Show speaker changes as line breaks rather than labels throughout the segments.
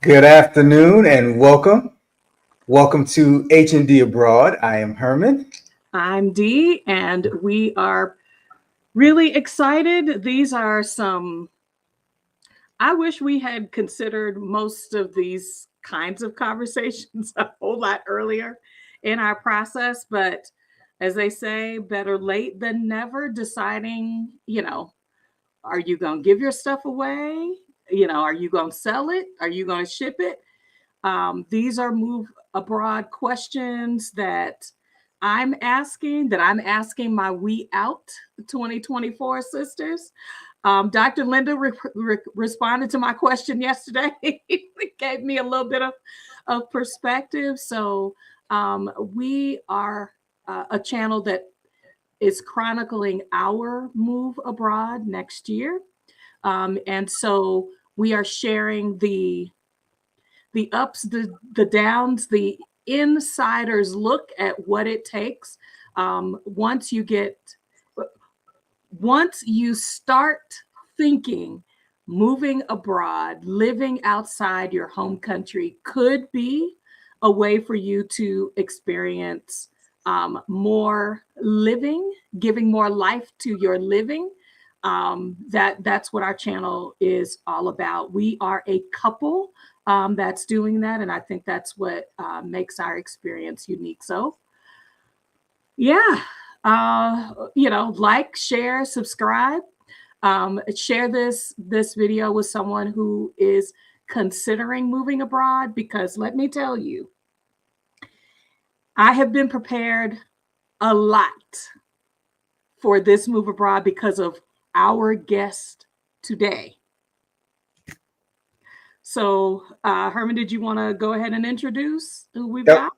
Good afternoon and welcome. Welcome to H&D Abroad. I am Herman.
I'm Dee, and we are really excited. These are some, I wish we had considered most of these kinds of conversations a whole lot earlier in our process. But as they say, better late than never. Deciding, are you going to give your stuff away? Are you going to sell it? Are you going to ship it? These are move abroad questions that I'm asking my We Out 2024 sisters. Dr. Linda responded to my question yesterday. It gave me a little bit of perspective. So we are a channel that is chronicling our move abroad next year. And so we are sharing the ups, the downs, the insider's look at what it takes once you start thinking moving abroad, living outside your home country could be a way for you to experience more living, giving more life to your living. That's what our channel is all about. We are a couple that's doing that, and I think that's what makes our experience unique. So, yeah, like, share, subscribe, share this video with someone who is considering moving abroad. Because let me tell you, I have been prepared a lot for this move abroad because of our guest today. So, Herman, did you want to go ahead and introduce who we've got?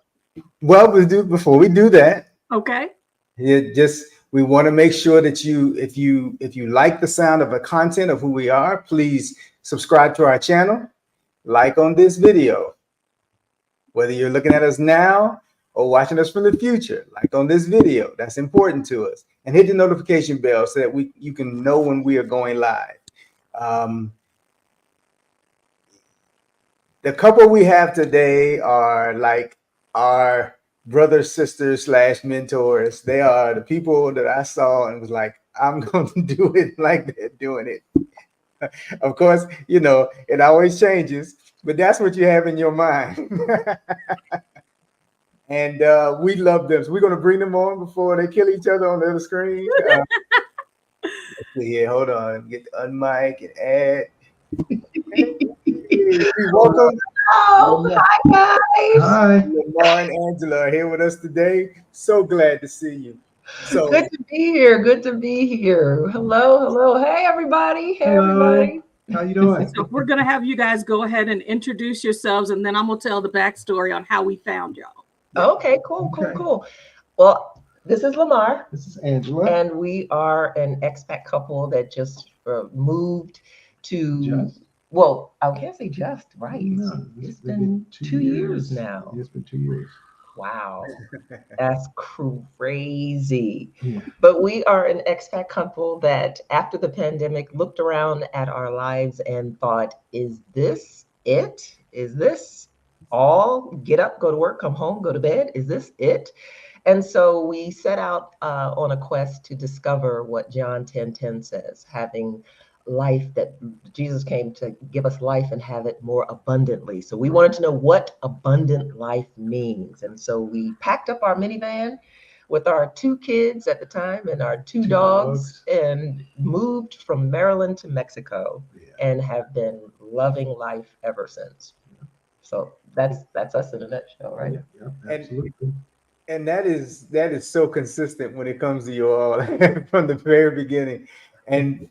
Well, before we do that,
Okay.
We want to make sure that if you like the sound of the content of who we are, please subscribe to our channel, like on this video. Whether you're looking at us now or watching us from the future, like on this video, that's important to us. And hit the notification bell so that you can know when we are going live. The couple we have today are like our brothers, sisters / mentors. They are the people that I saw and was like, I'm going to do it like they're doing it. Of course, it always changes, but that's what you have in your mind. And we love them. So we're going to bring them on before they kill each other on the other screen. Let's see here. Hold on. Get the unmic and add. Welcome.
Oh, hi guys.
Hi. Lamar and Angela are here with us today. So glad to see you. So
good to be here. Good to be here. Hello. Hey everybody. Everybody.
How you doing?
So we're gonna have you guys go ahead and introduce yourselves, and then I'm gonna tell the backstory on how we found y'all.
Okay, cool. Well, this is Lamar.
This is Angela.
And we are an expat couple that just moved to well, I can't say just, right?
No,
it's been 2 years now.
It's been 2 years.
Wow. That's crazy.
Yeah.
But we are an expat couple that after the pandemic looked around at our lives and thought, is this it? Is this all? Get up, go to work, come home, go to bed? Is this it? And so we set out on a quest to discover what John 10:10 says, having life, that Jesus came to give us life and have it more abundantly. So we wanted to know what abundant life means. And so we packed up our minivan with our 2 kids at the time and our 2 dogs and moved from Maryland to Mexico and have been loving life ever since. So that's us in a nutshell, right?
Yeah, absolutely.
And that is so consistent when it comes to you all from the very beginning. And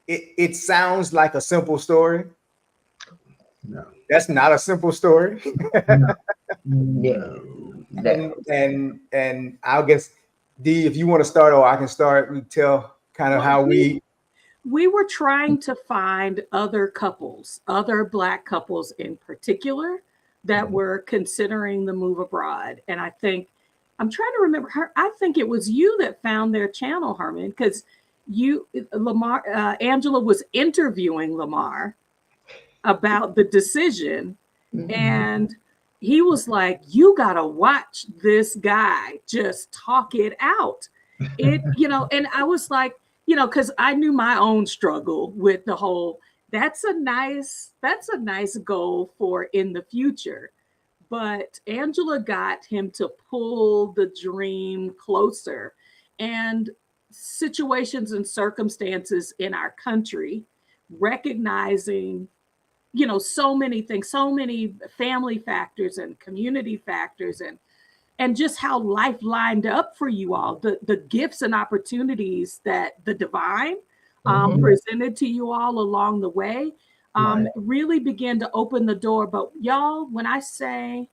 it sounds like a simple story.
No,
that's not a simple story.
No.
And I'll guess, Dee, if you want to start, or I can start, we tell kind of how we
were trying to find other couples, other Black couples in particular, that were considering the move abroad. And I think, I'm trying to remember her, I think it was you that found their channel, Herman, because Angela was interviewing Lamar, about the decision.
Mhm.
And he was like, you gotta watch this guy just talk it out. And I was like, because I knew my own struggle with the whole, that's a nice goal for in the future. But Angela got him to pull the dream closer. And situations and circumstances in our country, recognizing so many things, so many family factors and community factors, and just how life lined up for you all, the gifts and opportunities that the divine presented to you all along the way, really began to open the door. But y'all, when I say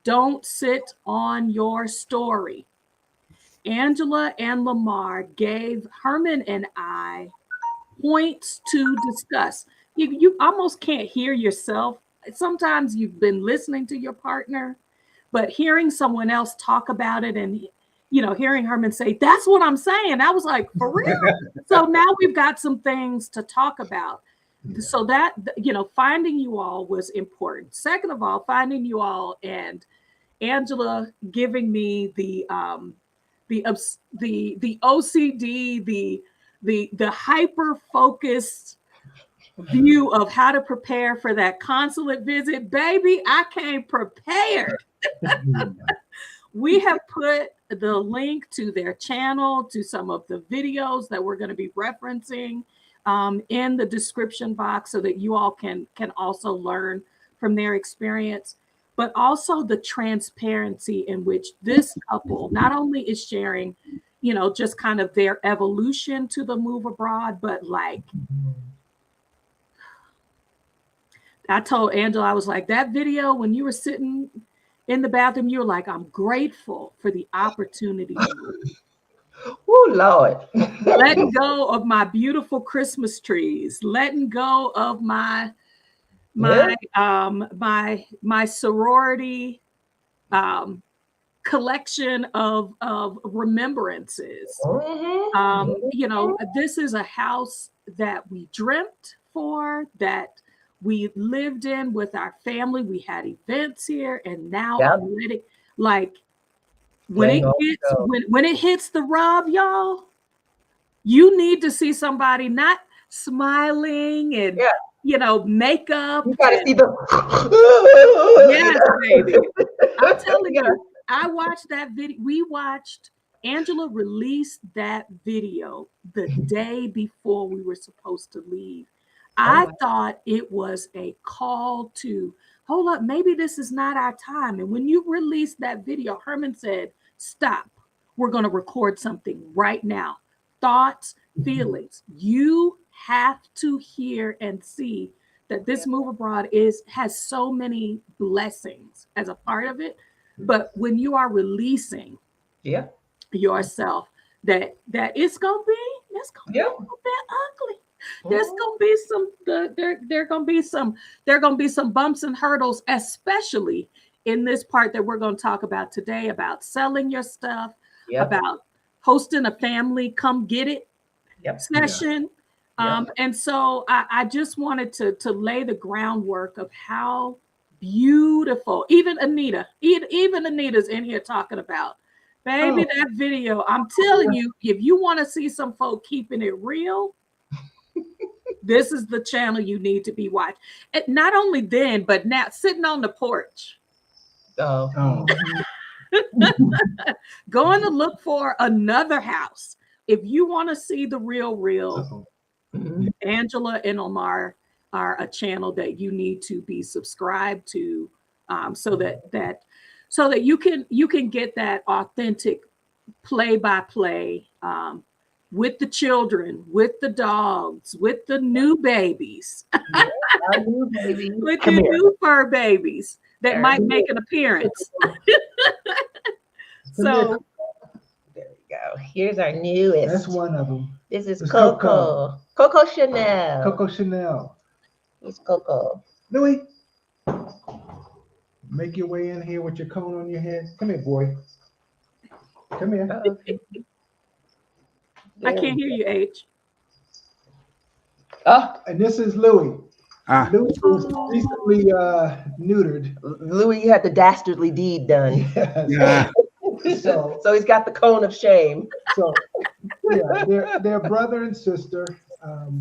don't sit on your story, Angela and Lamar gave Herman and I points to discuss. You almost can't hear yourself. Sometimes you've been listening to your partner, but hearing someone else talk about it, and hearing Herman say, that's what I'm saying. I was like, for real? So now we've got some things to talk about. Yeah. So that, finding you all was important. Second of all, finding you all and Angela giving me the OCD, the hyper focused view of how to prepare for that consulate visit. Baby, I came prepared. We have put the link to their channel, to some of the videos that we're going to be referencing in the description box, so that you all can also learn from their experience, but also the transparency in which this couple not only is sharing, just kind of their evolution to the move abroad, but like, I told Angela, I was like, that video when you were sitting in the bathroom, you were like, I'm grateful for the opportunity.
Oh, Lord.
Letting go of my beautiful Christmas trees, letting go of my sorority collection of remembrances. This is a house that we dreamt for, that we lived in with our family. We had events here, and now I'm ready. Like when it hits the rub, y'all, you need to see somebody not smiling and makeup.
You gotta see the
yes, baby. I'm telling you, I watched that video. We watched Angela release that video the day before we were supposed to leave. I thought it was a call to hold up, maybe this is not our time. And when you released that video, Herman said, stop. We're going to record something right now. Thoughts, feelings. You have to hear and see that this move abroad has so many blessings as a part of it. But when you are releasing yourself, that it's gonna be a little bit ugly. There's gonna be some bumps and hurdles, especially in this part that we're going to talk about today, about selling your stuff, about hosting a family come get it session. And so I just wanted to lay the groundwork of how beautiful, even Anita's in here talking about, baby, that video. I'm telling you, if you want to see some folk keeping it real, this is the channel you need to be watching. And not only then, but now sitting on the porch. Going to look for another house. If you want to see the real, Angela and Lamar are a channel that you need to be subscribed to, so that you can get that authentic play-by-play with the children, with the dogs, with the new babies, with the new fur babies that might make an appearance. So
there we go. Here's our newest.
That's one of them.
This is
It's
Coco Chanel.
Coco Chanel.
It's Coco.
Louie, make your way in here with your cone on your head. Come here, boy. Come here.
I can't hear you, H.
Oh,
and this is Louie. Louie was recently neutered.
Louis had the dastardly deed done.
Yes.
Yeah.
So he's got the cone of shame.
So yeah, they're brother and sister.
Oh.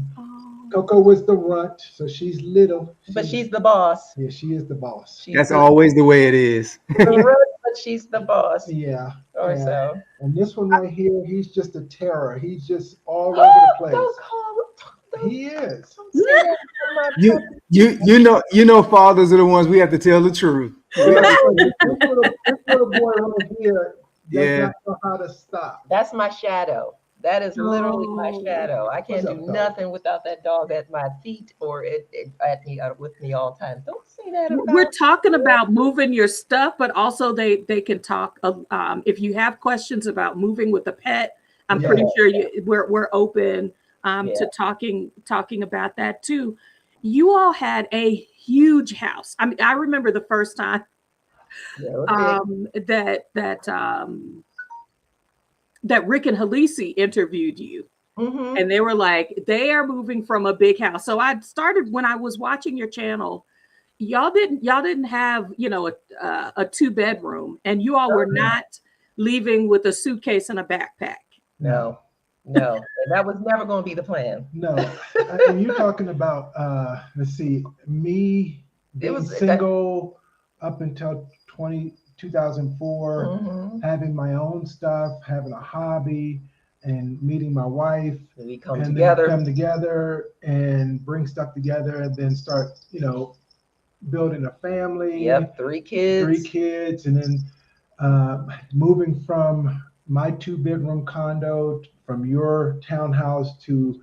Coco was the runt, so she's little.
But she's the boss.
Yeah, she is the boss.
She's
That's
the,
always the way it is.
the runt, but she's the boss.
Yeah.
Or
yeah.
so.
And this one right here, he's just a terror. He's just all over the place. He is.
Don't say that to my
You know fathers are the ones we have to tell the truth.
This little boy right here does not know how to stop.
That's my shadow. That is literally my shadow. I can't
What's
do
up, dog?
nothing without that dog at my feet or with me all the time. Don't say that about
We're talking about moving your stuff, but also they can talk. If you have questions about moving with a pet, I'm pretty sure we're open to talking about that too. You all had a huge house. I mean, I remember the first time that Rick and Halisi interviewed you.
Mm-hmm.
And they were like, they are moving from a big house. So I started when I was watching your channel, y'all didn't have, you know, a 2-bedroom, and you all were not leaving with a suitcase and a backpack.
No, that was never going to be the plan.
No, and you're talking about let's see, me being single up until 2004,
Mm-hmm.
having my own stuff, having a hobby, and meeting my wife.
We come
and
together.
then come together and bring stuff together, and then start, you know, building a family.
Yep, 3 kids.
And then moving from my 2-bedroom condo from your townhouse to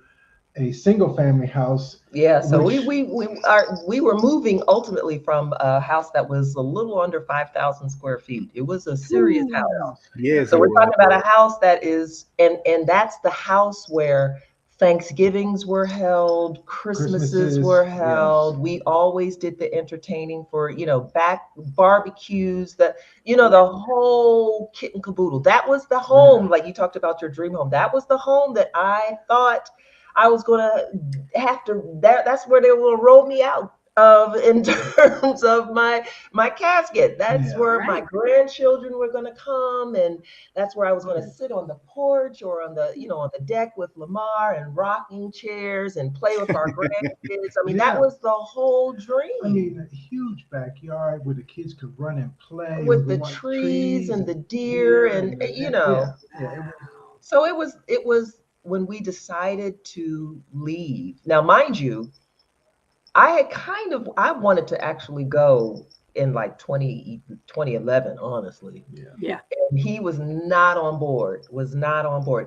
a single family house.
Yeah, so we were moving ultimately from a house that was a little under 5,000 square feet. It was a serious house.
Yes.
So we're talking about a house that is, and that's the house where Thanksgivings were held, Christmases were held.
Yes.
We always did the entertaining for, you know, back barbecues, the whole kit and caboodle. That was the home, like you talked about your dream home. That was the home that I thought I was gonna have to. That's where they will roll me out of in terms of my casket. That's where my grandchildren were gonna come, and that's where I was gonna sit on the porch or on the on the deck with Lamar and rocking chairs and play with our grandkids. I mean, that was the whole dream. I
mean, a huge backyard where the kids could run and play
with the trees and the deer and So it was when we decided to leave. Now, mind you, I wanted to actually go in like 2011, honestly.
Yeah.
And he was not on board.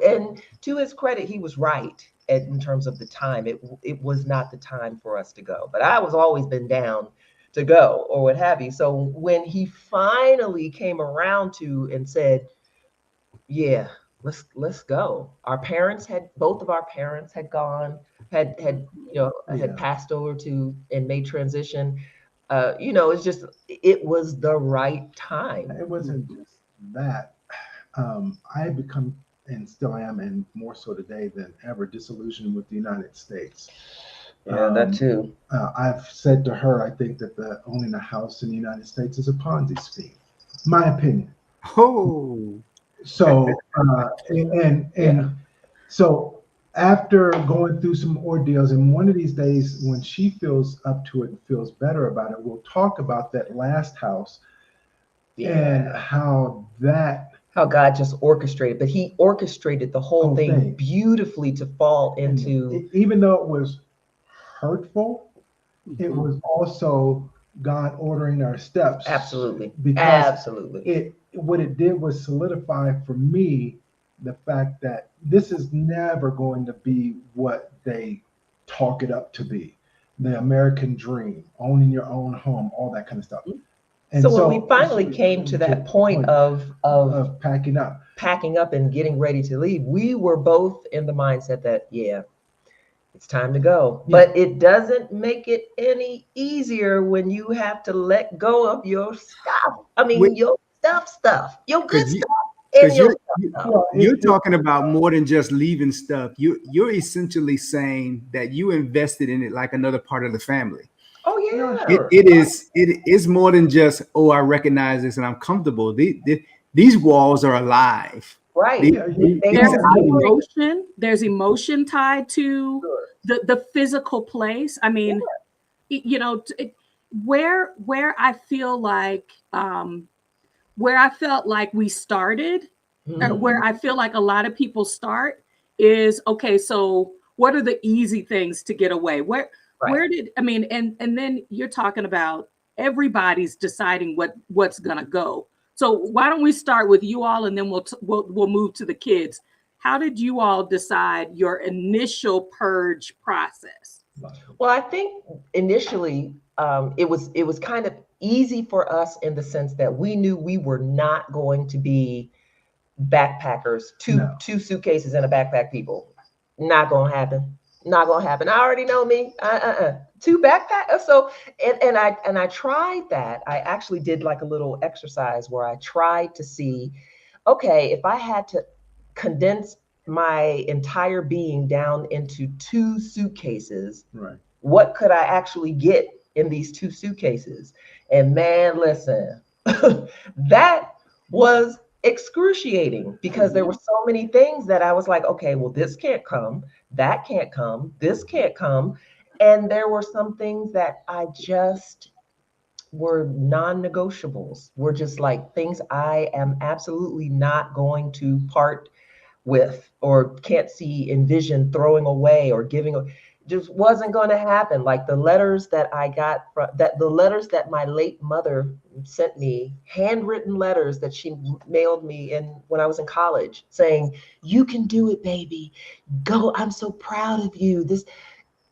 And to his credit, he was right in terms of the time. It was not the time for us to go. But I was always been down to go or what have you. So when he finally came around to and said, yeah, let's go. Both of our parents had gone, had passed over to and made transition. It was the right time.
It wasn't just that. I had become, and still am, and more so today than ever, disillusioned with the United States.
Yeah, that too.
I've said to her, I think that owning a house in the United States is a Ponzi scheme. My opinion.
Oh.
So so after going through some ordeals, and one of these days when she feels up to it and feels better about it, we'll talk about that last house and how
God just orchestrated, but he orchestrated the whole thing beautifully to fall into.
Even though it was hurtful, it was also God ordering our steps.
Absolutely.
Because what it did was solidify for me the fact that this is never going to be what they talk it up to be. The American dream, owning your own home, all that kind of stuff. And
so when we finally came to that point of
packing up
and getting ready to leave, we were both in the mindset that, it's time to go. Yeah. But it doesn't make it any easier when you have to let go of your stuff. I mean, your stuff, your good stuff.
Because
your
you're talking about more than just leaving stuff. You're essentially saying that you invested in it like another part of the family.
Oh yeah.
It is more than just, oh, I recognize this and I'm comfortable. These walls are alive.
Right.
There's emotion tied to the physical place. I mean, you know, where I feel like where I felt like we started, where I feel like a lot of people start is, okay, so what are the easy things to get away? Where did, I mean, and then you're talking about everybody's deciding what's gonna go. So why don't we start with you all, and then we'll move to the kids. How did you all decide your initial purge process?
Well, I think initially it was kind of easy for us in the sense that we knew we were not going to be backpackers, two suitcases and a backpack people. Not gonna happen. Not gonna happen. I already know me. Two backpack. So and I tried that. I actually did like a little exercise where I tried to see, okay, if I had to condense my entire being down into two suitcases, what could I actually get in these two suitcases? And man, listen, that was excruciating because there were so many things that I was like, okay, well, this can't come, that can't come, this can't come. And there were some things that I just were non-negotiables, were just like things I am absolutely not going to part with or can't envision throwing away or giving away. Just wasn't going to happen. Like the letters that I got the letters that my late mother sent me, handwritten letters that she mailed me when I was in college, saying, "You can do it, baby. Go. I'm so proud of you."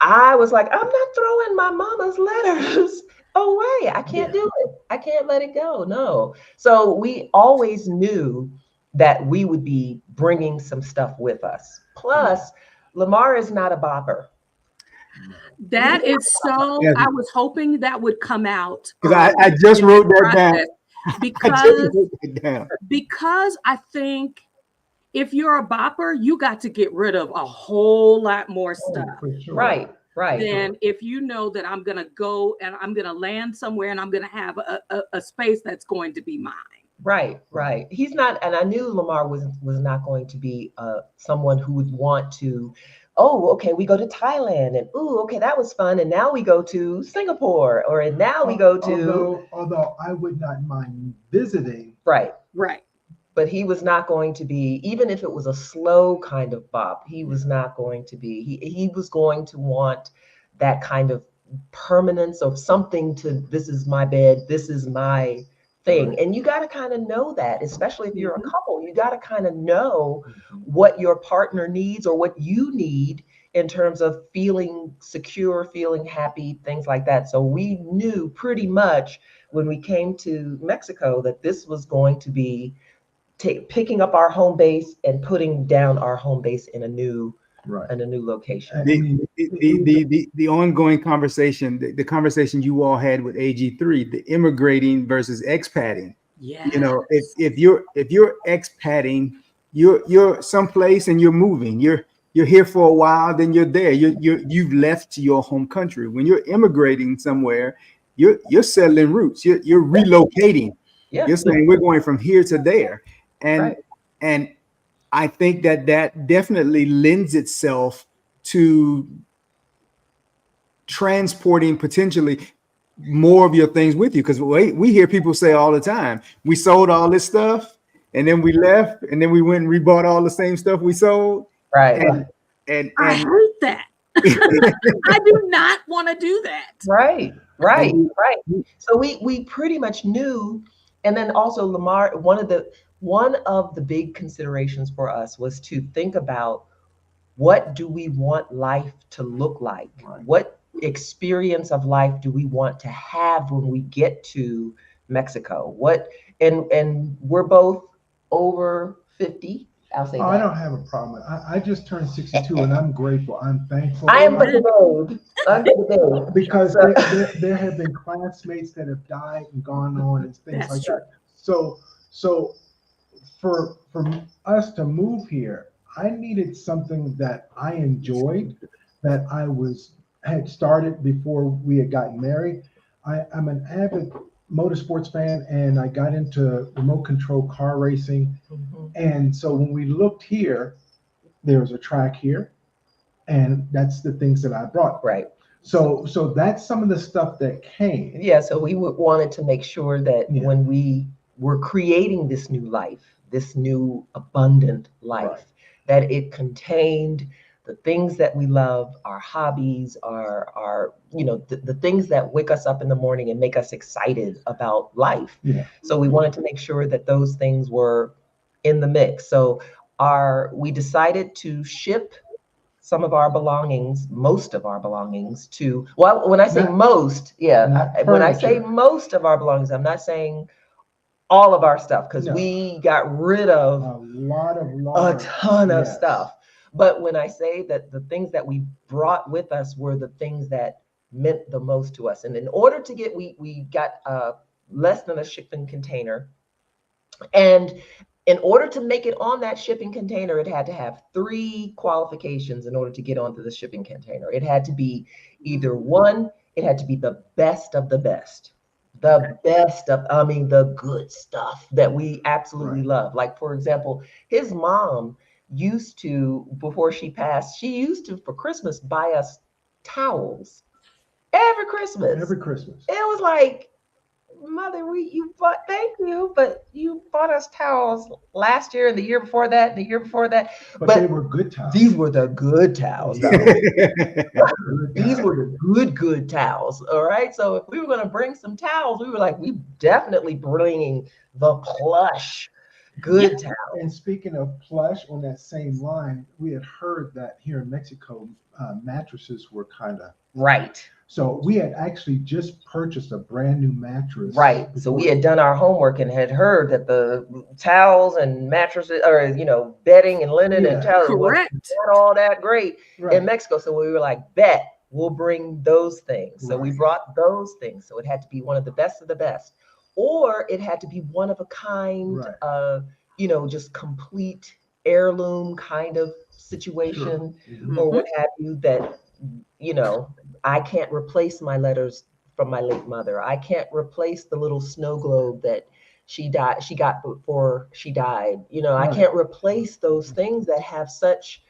I was like, I'm not throwing my mama's letters away. I can't do it. I can't let it go. No. So we always knew that we would be bringing some stuff with us. Plus, Lamar is not a bopper.
That is so, I was hoping that would come out.
Because I just wrote that down.
Because I think if you're a bopper, you got to get rid of a whole lot more stuff.
Sure. Right.
Than if you know that I'm going to go and I'm going to land somewhere and I'm going to have a space that's going to be mine. Right.
He's not, and I knew Lamar was not going to be someone who would want to, oh, okay, we go to Thailand and okay, that was fun, and now we go to Singapore, and now we go to.
Although I would not mind visiting.
Right. But he was not going to be, even if it was a slow kind of bop, he was not going to be. He was going to want that kind of permanence of something to. This is my bed. This is my thing. And you got to kind of know that, especially if you're a couple, you got to kind of know what your partner needs or what you need in terms of feeling secure, feeling happy, things like that. So we knew pretty much when we came to Mexico that this was going to be picking up our home base and putting down our home base in a new location.
The ongoing conversation, the conversation you all had with AG3, the immigrating versus expatting.
Yeah.
You know, if you're expatting, you're someplace and you're moving. You're here for a while, then you're there. You've left your home country. When you're immigrating somewhere, you're settling roots. You're relocating.
Yeah.
You're saying we're going from here to there. And I think that definitely lends itself to transporting potentially more of your things with you. Because we hear people say all the time, we sold all this stuff and then we left and then we went and rebought all the same stuff we sold.
Right.
And I hate that. I do not want to do that.
Right. So we pretty much knew. And then also Lamar, one of the big considerations for us was to think about, what do we want life to look like? Right. What experience of life do we want to have when we get to Mexico? And we're both over 50. I'll say that.
I don't have a problem. I just turned 62 and I'm grateful. I'm thankful.
I am but the babe.
Because there have been classmates that have died and gone on and things like that. So for us to move here, I needed something that I enjoyed, that had started before we had gotten married. I'm an avid motorsports fan, and I got into remote control car racing. And so when we looked here, there was a track here, and that's the things that I brought.
Right.
So that's some of the stuff that came.
Yeah, so we wanted to make sure that
Yeah.
when we were creating this new life, this new abundant life,
Right.
that it contained the things that we love, our hobbies, our the things that wake us up in the morning and make us excited about life.
Yeah.
So we wanted to make sure that those things were in the mix. So we decided to ship some of our belongings, most of our belongings to, well, when I say
Not-
most,
not
when I say
furniture.
most of our belongings, I'm not saying all of our stuff, because
No.
we got rid of
A lot
a
of
ton of
yes.
stuff. But when I say that the things that we brought with us were the things that meant the most to us. And in order to get, we got less than a shipping container. And in order to make it on that shipping container, it had to have 3 qualifications in order to get onto the shipping container. It had to be either one, it had to be the best of the best. The best of, I mean, the good stuff that we absolutely love. Like, for example, his mom used to, before she passed, she used to, for Christmas, buy us towels every Christmas.
Every Christmas.
It was like, Mother, thank you, but you bought us towels last year and the year before that and the year before that.
But they were good towels.
These were the good towels, though.
Good
These
towels.
were the good towels. All right. So if we were going to bring some towels, we were like, we definitely bringing the plush good towels.
And speaking of plush, on that same line, we had heard that here in Mexico, mattresses were kind of
right.
So we had actually just purchased a brand new mattress.
Right. So we had done our homework and had heard that the towels and mattresses, or bedding and linen and towels,
Correct.
wasn't all that great
Right.
in Mexico. So we were like, bet we'll bring those things. So we
Right.
brought those things. So it had to be one of the best of the best, or it had to be one of a kind,
Right.
just complete heirloom kind of situation,
Sure.
or what have you, that I can't replace my letters from my late mother. I can't replace the little snow globe that she got before she died. I
Right.
can't replace those things that have such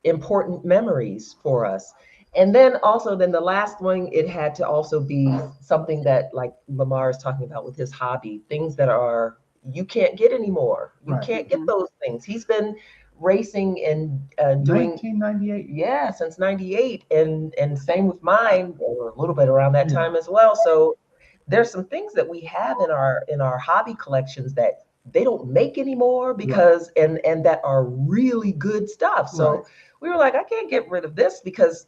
important memories for us. And then the last one, it had to also be something that, like Lamar is talking about with his hobby, things that you can't get anymore. You
Right.
can't get those things. He's been racing and doing
1998.
Yeah, since 98, and same with mine, or a little bit around that time as well. So there's some things that we have in our hobby collections that they don't make anymore, because and that are really good stuff. So we were like, I can't get rid of this because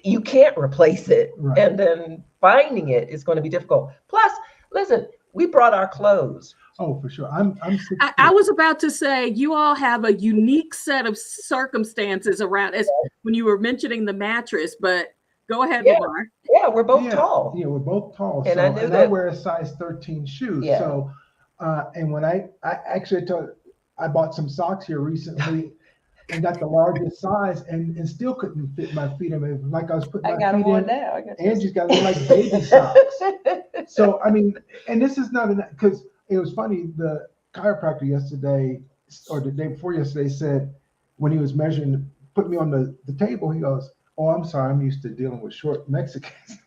you can't replace it.
Right.
And then finding it is going to be difficult. Plus, listen, we brought our clothes.
Oh, for sure. I'm 6
I was about to say, you all have a unique set of circumstances around as when you were mentioning the mattress, but go ahead, Lamar.
Yeah, we're both tall.
Yeah, we're both tall.
And I knew
I wear a size 13 shoe.
Yeah.
So, and when I actually I bought some socks here recently and got the largest size and still couldn't fit my feet. I mean, like I was putting my feet in.
now.
Angie's got them like baby socks. So, I mean, and this is not because it was funny. The chiropractor yesterday or the day before yesterday said, when he was measuring, put me on the table, he goes, "Oh, I'm sorry, I'm used to dealing with short Mexicans."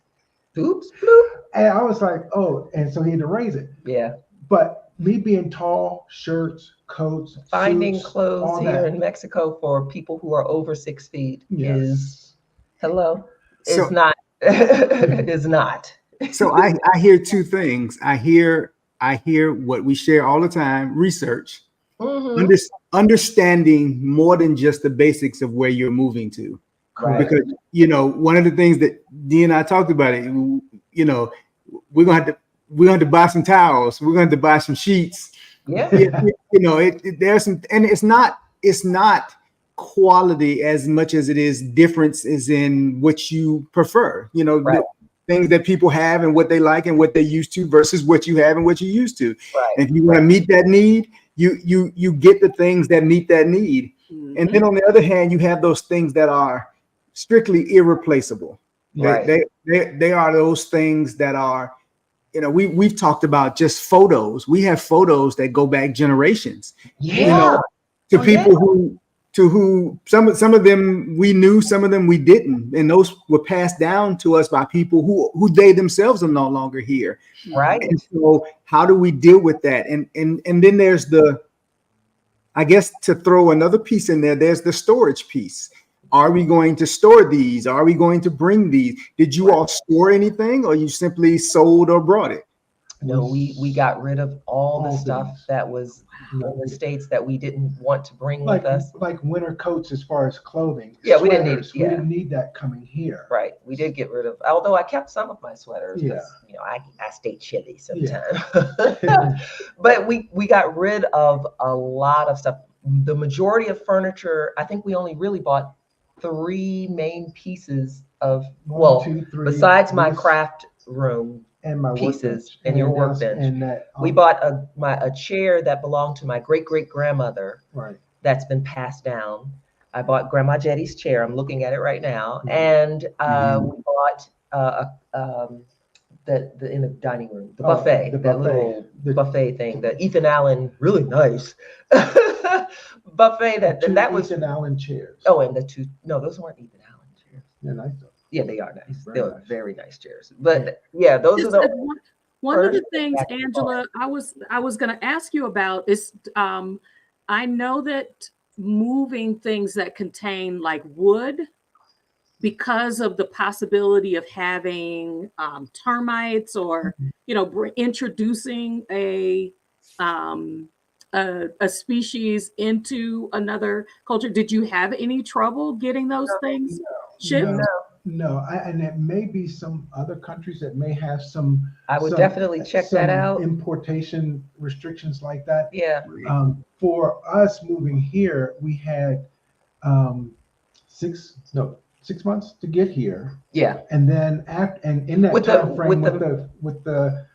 Oops, bloop.
And I was like, "Oh," and so he had to raise it.
Yeah.
But me being tall, shirts, coats,
Finding
suits,
clothes
all
here
that.
in Mexico for people who are over 6 feet
Yes.
is
So-
it's not. Is not.
So I hear two things. I hear what we share all the time: research,
Mhm.
understanding more than just the basics of where you're moving to.
Right.
Because one of the things that Dee and I talked about it. We're gonna have to buy some towels. We're going to buy some sheets.
Yeah.
There's some, and it's not quality as much as it is differences in what you prefer.
Right.
Things that people have and what they like and what they're used to versus what you have and what you're used to.
Right.
And if you want to meet that need, you get the things that meet that need. And then on the other hand, you have those things that are strictly irreplaceable.
Right.
They are those things that are, we've talked about just photos. We have photos that go back generations,
Yeah.
to people who some of them we knew, some of them we didn't, and those were passed down to us by people who they themselves are no longer here.
Right.
And so how do we deal with that? And then there's I guess, to throw another piece in there, there's the storage piece. Are we going to store these? Are we going to bring these? Did you all store anything, or you simply sold or brought it?
No, we got rid of all the stuff
things.
that was in the States that we didn't want to bring with us.
Like winter coats as far as clothing.
Yeah, we didn't need it.
We didn't need that coming here.
Right. We did get rid of, although I kept some of my sweaters because, I stay chilly sometimes.
Yeah.
But we got rid of a lot of stuff. The majority of furniture, I think we only really bought 3 main pieces of, besides my craft room
and my
pieces and your workbench.
And that,
we bought a chair that belonged to my great-great-grandmother.
Right.
That's been passed down. I bought Grandma Jetty's chair. I'm looking at it right now. And we bought in the dining room, the buffet, that little buffet thing, the Ethan Allen, really nice buffet that was
Ethan Allen chairs.
Oh, and those weren't Ethan Allen chairs.
They're nice though.
Yeah, they are nice.
Very
They're
nice.
very nice chairs. But yeah, those are the
one of the things, Angela, I was going to ask you about is I know that moving things that contain like wood, because of the possibility of having termites or introducing a species into another culture. Did you have any trouble getting those things shipped?
No, and it may be some other countries that may have some.
I would definitely check that out.
Importation restrictions like that.
Yeah.
For us moving here, we had 6 months to get here.
Yeah.
And then in that time frame with the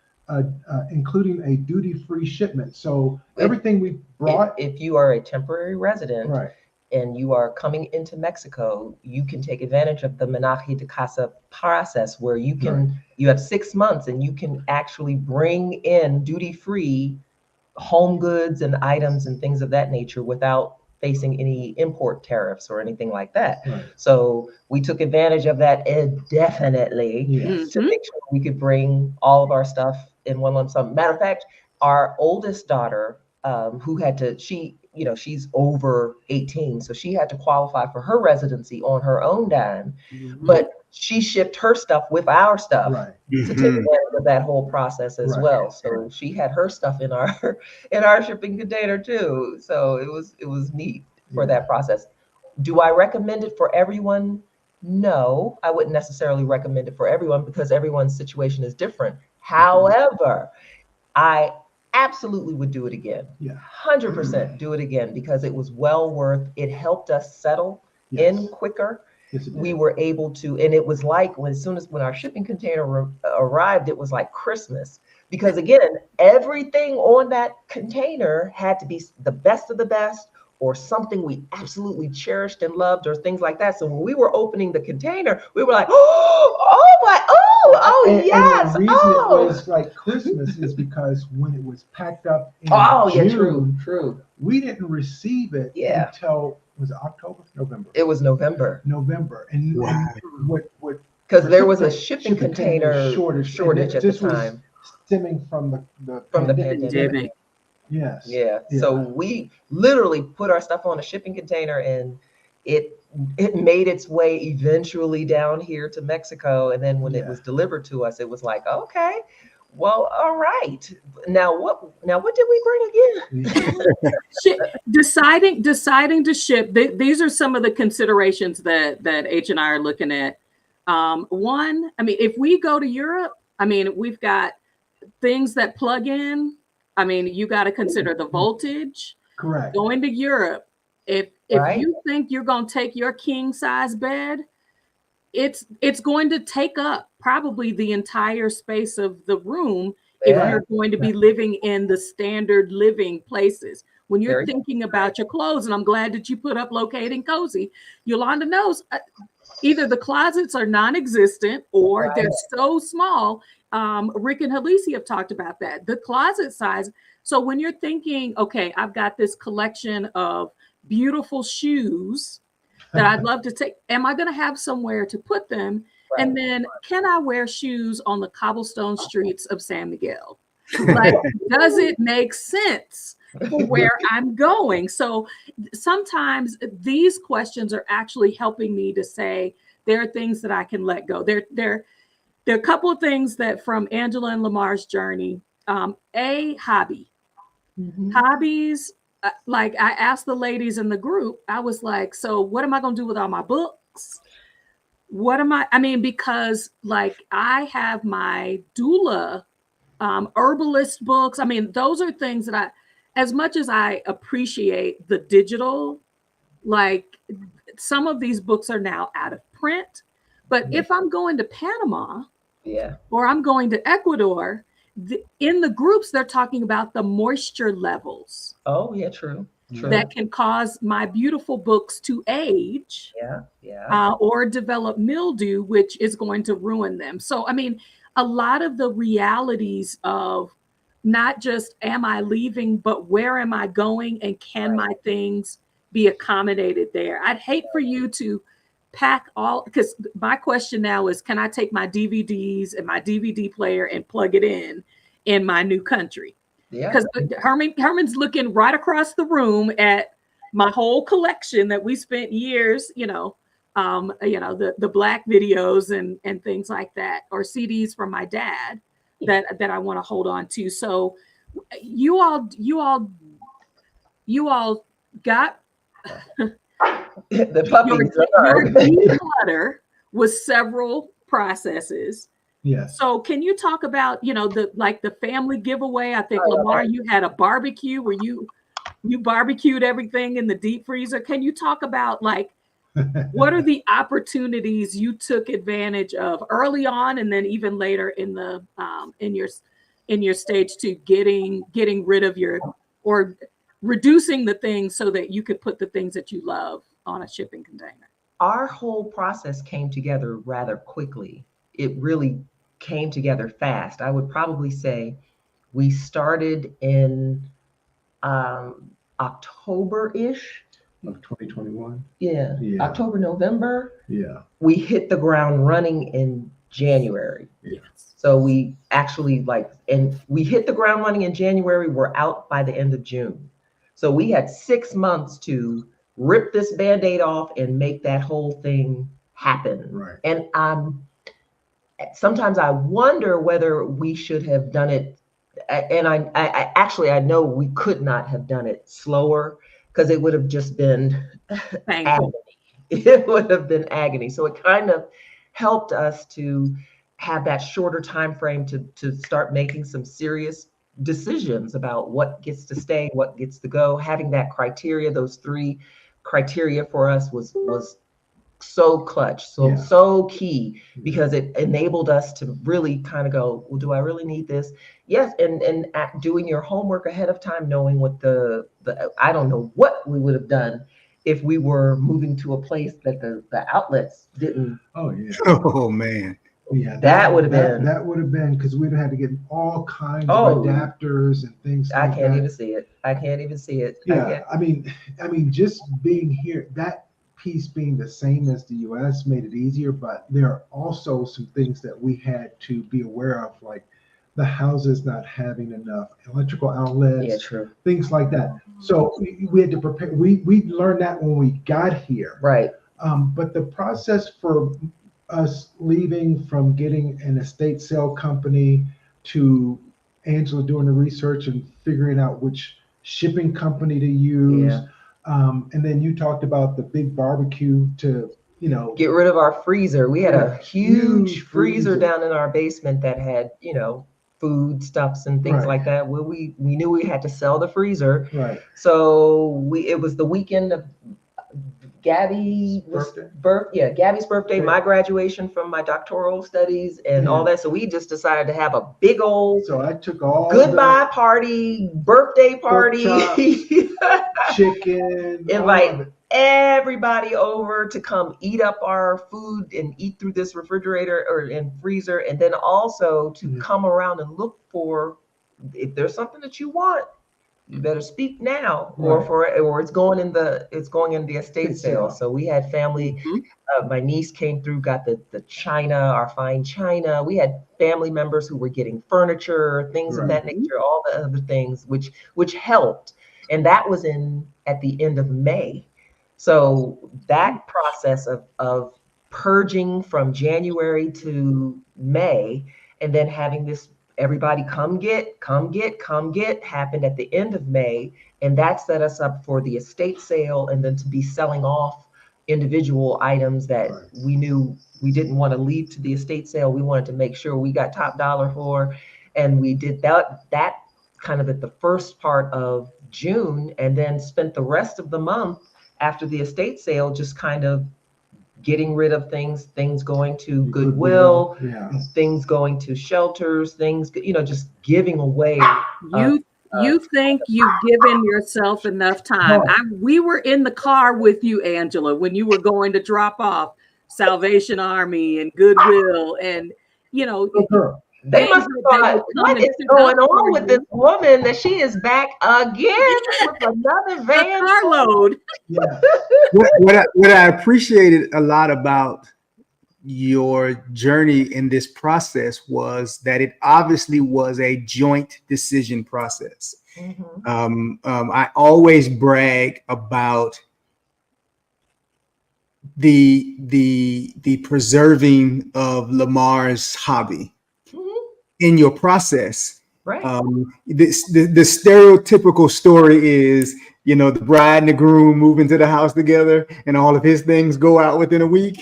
including a duty-free shipment. So everything we brought.
If you are a temporary resident,
right,
and you are coming into Mexico, you can take advantage of the Menaje de Casa process, where you have 6 months and you can actually bring in duty-free home goods and items and things of that nature without facing any import tariffs or anything like that.
Right.
So we took advantage of that definitely to make sure we could bring all of our stuff in one lump sum. Matter of fact, our oldest daughter, who had to, she's over 18, so she had to qualify for her residency on her own dime, but she shipped her stuff with our stuff to take advantage of that whole process as well. So she had her stuff in our shipping container too. So it was neat for that process. Do I recommend it for everyone? No, I wouldn't necessarily recommend it for everyone because everyone's situation is different. However, I absolutely would do it again. 100% do it again because it was well worth. It helped us settle in quicker. We were able to, and it was like when our shipping container arrived, it was like Christmas, because again, everything on that container had to be the best of the best, or something we absolutely cherished and loved, or things like that. So when we were opening the container, we were like, yes.
And the reason it was like Christmas is because when it was packed up in June,
true.
We didn't receive it until, was it October? November.
It was November.
And what
because there was a shipping container
shortage
at the time.
Stemming from the
pandemic.
Yes.
Yeah. So we literally put our stuff on a shipping container, and it made its way eventually down here to Mexico. And then when it was delivered to us, it was like, okay, well, all right. Now what did we bring again?
Deciding to ship. These are some of the considerations that H and I are looking at. One, I mean, if we go to Europe, I mean, we've got things that plug in. I mean, you got to consider the voltage.
Correct.
Going to Europe, if you think you're going to take your king size bed, it's going to take up probably the entire space of the room if
Yeah.
you're going to be living in the standard living places. When you're
Very
thinking about your clothes, and I'm glad that you put up locating cozy. Yolanda knows either the closets are non-existent or they're so small. Rick and Halisi have talked about that. The closet size. So when you're thinking, okay, I've got this collection of beautiful shoes that I'd love to take. Am I going to have somewhere to put them?
Right.
And then can I wear shoes on the cobblestone streets of San Miguel? Like, does it make sense for where I'm going? So sometimes these questions are actually helping me to say there are things that I can let go. There are a couple of things that from Angela and Lamar's journey. A hobby. Hobbies. Like I asked the ladies in the group, I was like, so what am I going to do with all my books? What am I mean, because like I have my doula, herbalist books. I mean, those are things that as much as I appreciate the digital, like some of these books are now out of print. But if I'm going to Panama or I'm going to Ecuador, in the groups, they're talking about the moisture levels.
Oh, yeah, true.
That can cause my beautiful books to age or develop mildew, which is going to ruin them. So, I mean, a lot of the realities of not just am I leaving, but where am I going and can my things be accommodated there? I'd hate for you to pack all, because my question now is, can I take my DVDs and my DVD player and plug it in my new country? Because Herman's looking right across the room at my whole collection that we spent years, the Black videos and things like that, or CDs from my dad that I want to hold on to. So you all got
the puppies.
Your declutter was several processes.
Yes.
So can you talk about, the family giveaway? I think Lamar, you had a barbecue where you barbecued everything in the deep freezer. Can you talk about what are the opportunities you took advantage of early on, and then even later in the in your stage to getting rid of or reducing the things so that you could put the things that you love on a shipping container?
Our whole process came together rather quickly. It really came together fast. I would probably say we started in October-ish
of 2021.
Yeah. October, November.
Yeah.
We hit the ground running in January.
Yes.
So we actually we hit the ground running in January. We're out by the end of June. So we had 6 months to rip this Band-Aid off and make that whole thing happen.
Right.
And sometimes I wonder whether we should have done it. And I know we could not have done it slower, because it would have just been agony. It would have been agony. So it kind of helped us to have that shorter time frame to start making some serious decisions about what gets to stay, what gets to go. Having that criteria, those 3 criteria for us was so clutch, so key, because it enabled us to really kind of go, well, do I really need this? Yes, and doing your homework ahead of time, knowing what the I don't know what we would have done if we were moving to a place that the outlets didn't.
Oh yeah.
Oh man.
Yeah,
that would have been.
That would have been, because we'd have had to get all kinds of adapters and things.
I can't even see it. I can't even see it.
Yeah, I mean, just being here, that piece being the same as the U.S. made it easier, but there are also some things that we had to be aware of, like the houses not having enough electrical outlets, things like that. So we had to prepare. We learned that when we got here,
right?
But the process for us leaving from getting an estate sale company to Angela doing the research and figuring out which shipping company to use. And then you talked about the big barbecue to,
get rid of our freezer. We had a huge freezer down in our basement that had, food stuffs and things like that. Well, we knew we had to sell the freezer.
Right.
So it was the weekend of Gabby's birthday, my graduation from my doctoral studies and all that. So we just decided to have a big old
So I took all
goodbye party, birthday party,
chicken,
invite everybody over to come eat up our food and eat through this refrigerator and freezer, and then also to come around and look for, if there's something that you want, you better speak now, or it's going in the estate sale. So we had family. My niece came through, got the china, our fine china. We had family members who were getting furniture, things of that nature, all the other things, which helped. And that was at the end of May. So that process of purging from January to May, and then having this everybody come get happened at the end of May. And that set us up for the estate sale, and then to be selling off individual items that we knew we didn't want to leave to the estate sale. We wanted to make sure we got top dollar for, and we did that kind of at the first part of June, and then spent the rest of the month after the estate sale just kind of getting rid of things going to Goodwill, things going to shelters, things, just giving away.
You think you've given yourself enough time. We were in the car with you, Angela, when you were going to drop off Salvation Army and Goodwill, and
they must have thought, what is going on with this woman, that she is back again with another van
carload.
What I appreciated a lot about your journey in this process was that it obviously was a joint decision process. I always brag about the preserving of Lamar's hobby in your process.
Right.
The stereotypical story is, the bride and the groom move into the house together, and all of his things go out within a week,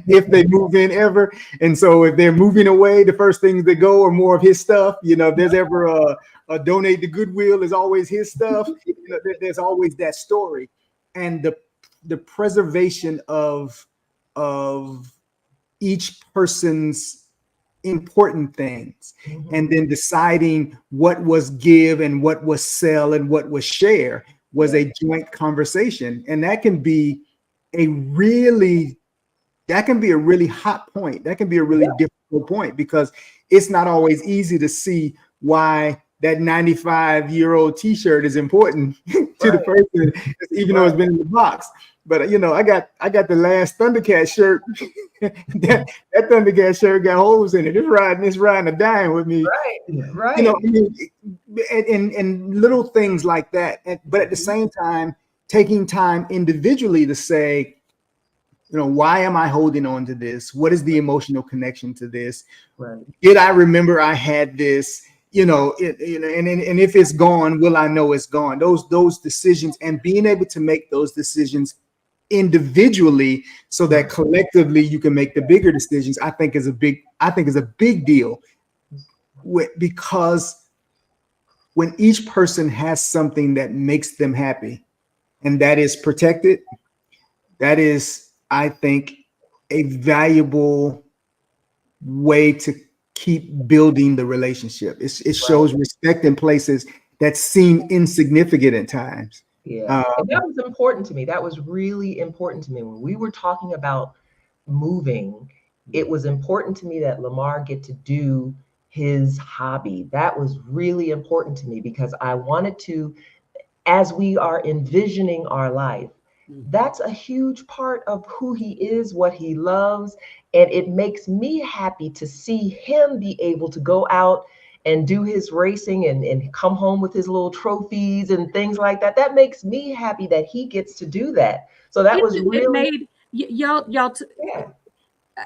if they move in ever. And so if they're moving away, the first things that go are more of his stuff. If there's ever a donate to Goodwill, is always his stuff. There's always that story. And the preservation of each person's important things, and then deciding what was give and what was sell and what was share was a joint conversation. And that can be a really hot point. That can be a really difficult point, because it's not always easy to see why that 95-year-old t-shirt is important to the person, even though it's been in the box. But I got the last Thundercat shirt. that Thundercat shirt got holes in it. It's riding a dime with me.
Right.
And little things like that. But at the same time, taking time individually to say, why am I holding on to this? What is the emotional connection to this?
Right.
Did I remember I had this? And if it's gone, will I know it's gone? Those decisions, and being able to make those decisions individually so that collectively you can make the bigger decisions, I think is a big deal, because when each person has something that makes them happy and that is protected, that is, I think, a valuable way to keep building the relationship. It shows respect in places that seem insignificant at times.
Yeah, and that was important to me. That was really important to me. When we were talking about moving, it was important to me that Lamar get to do his hobby. That was really important to me, because I wanted to, as we are envisioning our life, that's a huge part of who he is, what he loves. And it makes me happy to see him be able to go out and do his racing and come home with his little trophies and things like that. That makes me happy that he gets to do that. So that was really
y'all.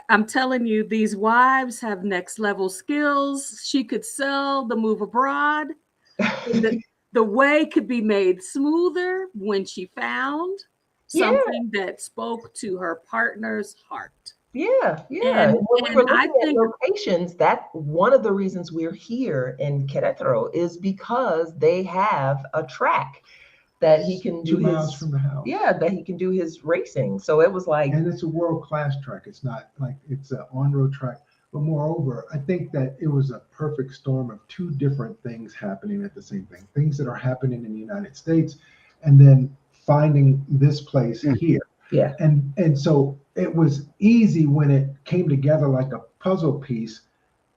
I'm telling you, these wives have next level skills. She could sell the move abroad. The way could be made smoother when she found something that spoke to her partner's heart.
Yeah. And when we were looking at locations, that one of the reasons we're here in Querétaro is because they have a track. that he can do
2 miles
his,
from the house.
yeah, that he can do his racing. So it was like,
And it's a world-class track. It's not like it's an on-road track. But moreover, I think that it was a perfect storm of two different things happening at the same thing. Things that are happening in the United States, and then finding this place here.
yeah,
And so it was easy when it came together like a puzzle piece.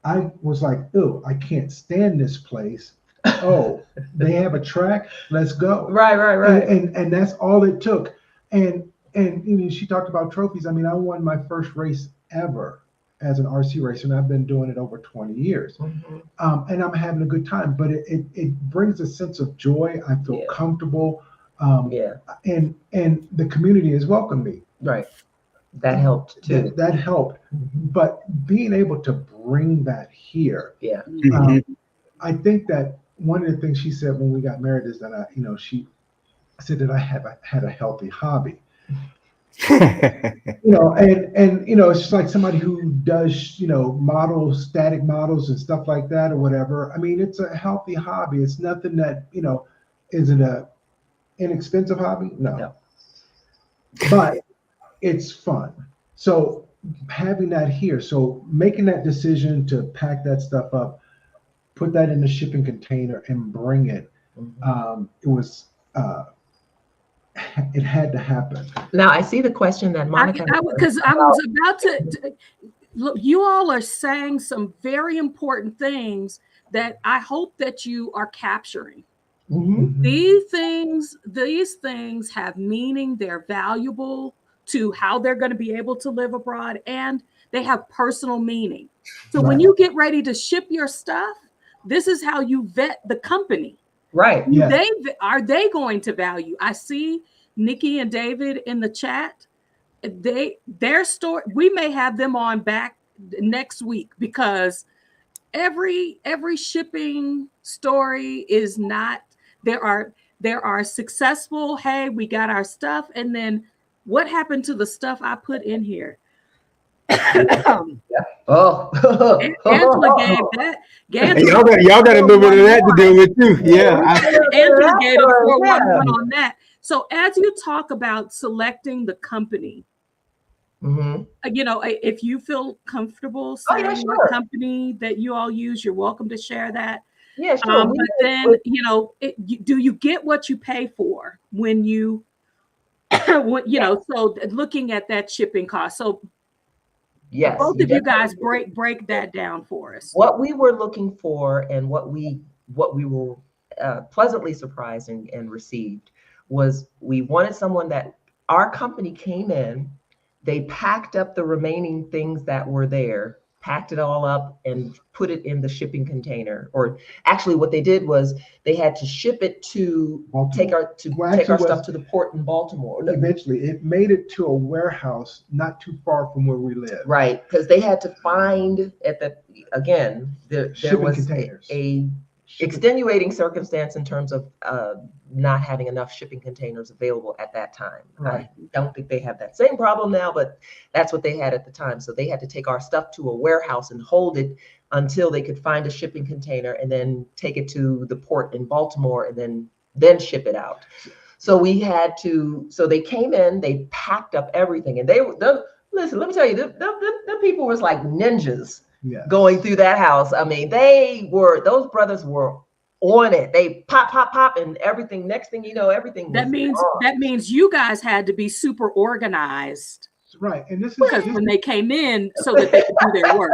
I was like, oh, I can't stand this place. Oh, they have a track. Let's go.
right.
And that's all it took. And you know, she talked about trophies. I mean, I won my first race ever as an RC racer, and I've been doing it over 20 years.
Mhm.
And I'm having a good time. But it brings a sense of joy. I feel
Yeah.
comfortable.
Yeah,
And the community has welcomed me.
right. That helped too.
That helped.
Mhm.
But being able to bring that here,
Yeah.
I think that one of the things she said when we got married is that she said that I had a healthy hobby. It's just like somebody who does static models and stuff like that or whatever. I mean, it's a healthy hobby. It's nothing that is it a inexpensive hobby? No. But it's fun. So having that here, so making that decision to pack that stuff up, put that in the shipping container and bring it. It had to happen.
Now I see the question that Monica,
because I was about to look, you all are saying some very important things that I hope that you are capturing.
Mhm.
These things have meaning. They're valuable to how they're going to be able to live abroad, and they have personal meaning. So when you get ready to ship your stuff, this is how you vet the company.
Right.
Yeah.
Are they going to value? I see Nikki and David in the chat. Their story, we may have them on back next week, because every shipping story is not, there are successful, hey, we got our stuff, and then what happened to the stuff I put in here?
Oh,
Angela gave that.
Y'all got a little bit of that to deal with too. Yeah.
Angela gave a 411 on that. So as you talk about selecting the company,
Mhm.
if you feel comfortable
Oh, yeah,
saying
sure.
what company that you all use, you're welcome to share that.
Yeah, sure.
But then, do you get what you pay for when you, so looking at that shipping cost. So
Yes,
both of you guys break that down for us.
what we were looking for and what we were pleasantly surprised and received was, we wanted someone that our company came in, they packed up the remaining things that were there, packed it all up and put it in the shipping container. Or actually what they did was they had to ship it to
Baltimore.
take our stuff to the port in Baltimore.
Eventually it made it to a warehouse not too far from where we live.
Right, because they had to find there
Shipping
was
containers.
a extenuating circumstance in terms of not having enough shipping containers available at that time.
Right.
I don't think they have that same problem now, but that's what they had at the time. So they had to take our stuff to a warehouse and hold it until they could find a shipping container, and then take it to the port in Baltimore, and then ship it out. So so they came in, they packed up everything, and listen, let me tell you, the people was like ninjas.
Yes.
Going through that house. I mean, those brothers were on it. They pop, and everything. Next thing you know, everything.
That means you guys had to be super organized.
Right, and this is
because when they came in, so that they could do their work.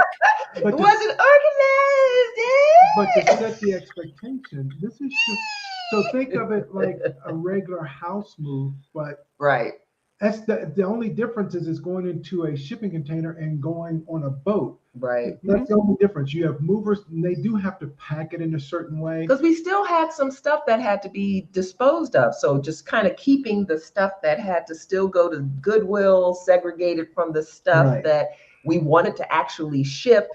It wasn't organized.
But to set the expectation, this is just, so think of it like a regular house move, but
right.
That's the only difference is it's going into a shipping container and going on a boat.
Right.
That's the only difference. You have movers, and they do have to pack it in a certain way.
Because we still had some stuff that had to be disposed of. So just kind of keeping the stuff that had to still go to Goodwill, segregated from the stuff that we wanted to actually ship.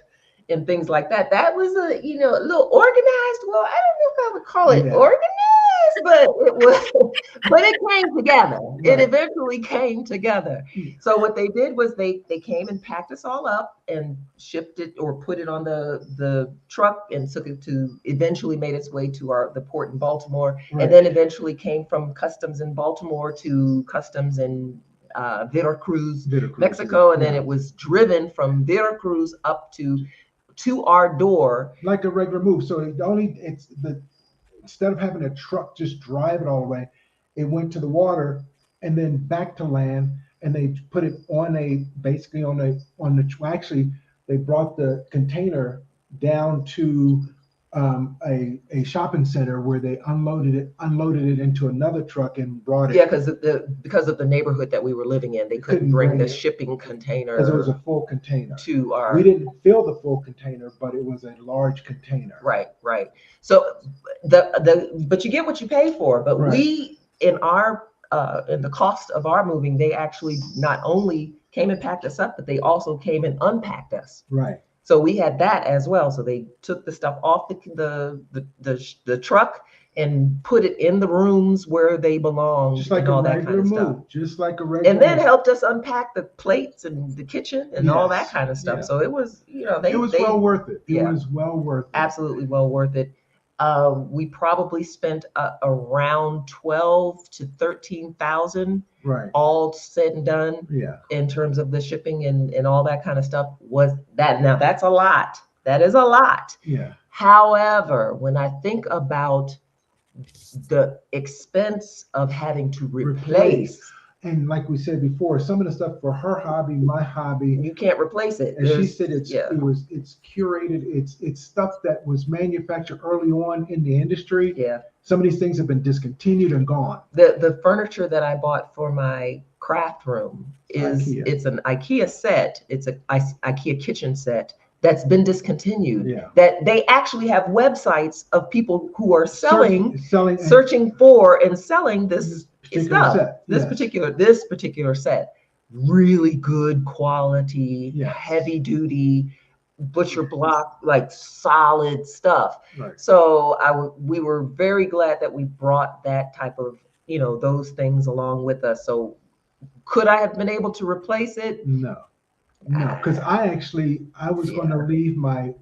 and things like that. That was a little organized. Well, I don't know if I would call it
Yeah.
organized, but it was. But it came together. It
Right.
eventually came together. So what they did was they came and packed us all up and shipped it or put it on the truck and took it to, eventually made its way to the port in Baltimore,
Right.
and then eventually came from customs in Baltimore to customs in Veracruz, Mexico, and then it was driven from Veracruz up to our door.
Like a regular move. So instead of having a truck just drive it all the way, it went to the water and then back to land, and they put it actually they brought the container down to a shopping center where they unloaded it into another truck and brought it.
Yeah, because of the neighborhood that we were living in, they couldn't bring the shipping container.
Because it was a full container.
We
didn't fill the full container, but it was a large container.
Right. So but you get what you pay for. But
right.
We in the cost of our moving, they actually not only came and packed us up, but they also came and unpacked us.
Right.
So we had that as well. So they took the stuff off the truck and put it in the rooms where they belong,
just like
and all
a
that
regular
kind of
move,
stuff.
just like a regular.
And then helped us unpack the plates and the kitchen and all that
Yes.
kind of stuff.
Yeah.
So it was,
it was well worth it. It was well worth it.
Absolutely well worth it. We probably spent around 12 to 13,000,
right,
all said and done.
Yeah.
In terms of the shipping and all that kind of stuff. Was that, now that's a lot. That is a lot.
Yeah.
However, when I think about the expense of having to replace,
and like we said before, some of the stuff for her hobby, my hobby,
you can't replace it.
And she said it's curated. It's stuff that was manufactured early on in the industry.
Yeah.
Some of these things have been discontinued and gone.
The furniture that I bought for my craft room it's an IKEA set. It's an IKEA kitchen set that's been discontinued.
Yeah.
That they actually have websites of people who are searching for and selling this stuff.
Set.
This particular set. Really good quality, heavy duty, butcher block, like solid stuff.
Right.
So we were very glad that we brought that type of, those things along with us. So could I have been able to replace it?
No, because I was going to leave my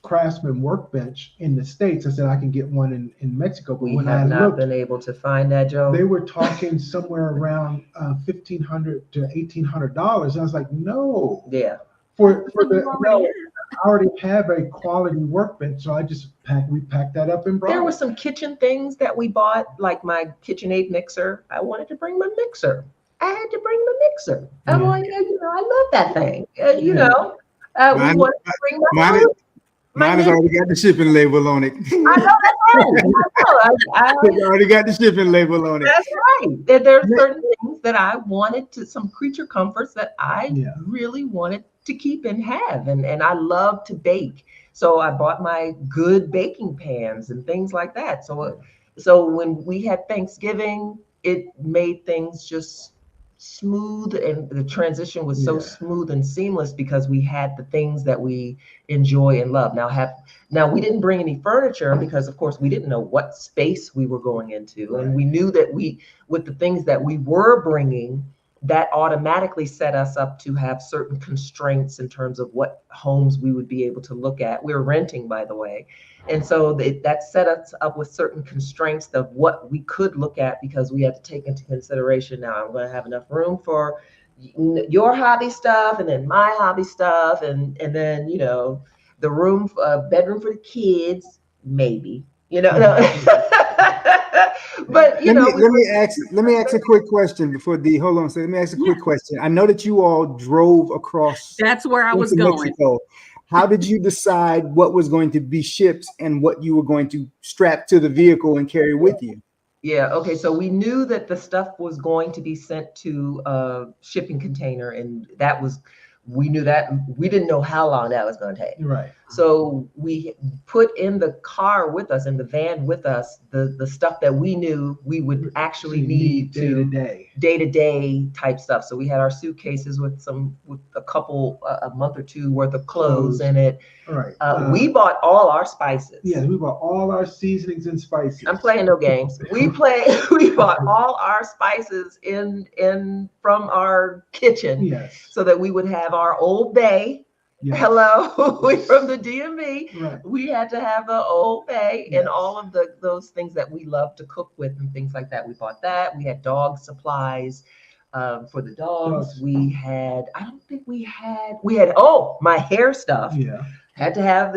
Craftsman workbench in the States. I said I can get one in Mexico. But
we have not been able to find that, Joe.
They were talking somewhere around $1,500 to $1,800. And I was like, no.
Yeah.
I already have a quality workbench, so we packed that up and brought it.
There were some kitchen things that we bought, like my KitchenAid mixer. I wanted to bring my mixer. I had to bring my mixer. I'm like, I love that thing. We wanted to bring my
Mine has already got the shipping label on it.
I know, that's right.
It's already got the shipping label on it.
That's right. There are certain things that I wanted some creature comforts that I really wanted to keep and have. And I love to bake. So I bought my good baking pans and things like that. So when we had Thanksgiving, it made things just smooth, and the transition was so smooth and seamless because we had the things that we enjoy and love. Now we didn't bring any furniture because, of course, we didn't know what space we were going into, and we knew that with the things that we were bringing, that automatically set us up to have certain constraints in terms of what homes we would be able to look at. We were renting, by the way. And so that set us up with certain constraints of what we could look at, because we had to take into consideration, now I'm going to have enough room for your hobby stuff and then my hobby stuff. And then, the bedroom for the kids, maybe, But
let me ask a quick question before hold on. So let me ask a quick question. I know that you all drove across.
That's where I was going.
Mexico. How did you decide what was going to be shipped and what you were going to strap to the vehicle and carry with you?
Yeah. Okay. So we knew that the stuff was going to be sent to a shipping container, and we knew that. We didn't know how long that was going to take.
Right.
So we put in the car with us, in the van with us, the stuff that we knew we would actually need
day to day.
Day-to-day type stuff. So we had our suitcases with a couple, a month or two worth of clothes in it.
All right.
We bought all our spices.
Yeah, we bought all our seasonings and spices.
I'm playing no games. We bought all our spices in from our kitchen.
Yes.
So that we would have our Old Bay.
Yes.
Hello, we from the DMV.
Right.
We had to have the Old Bay
Yes.
and all of those things that we love to cook with and things like that. We bought that. We had dog supplies for the dogs. We had, I don't think we had my hair stuff.
Yeah.
Had to have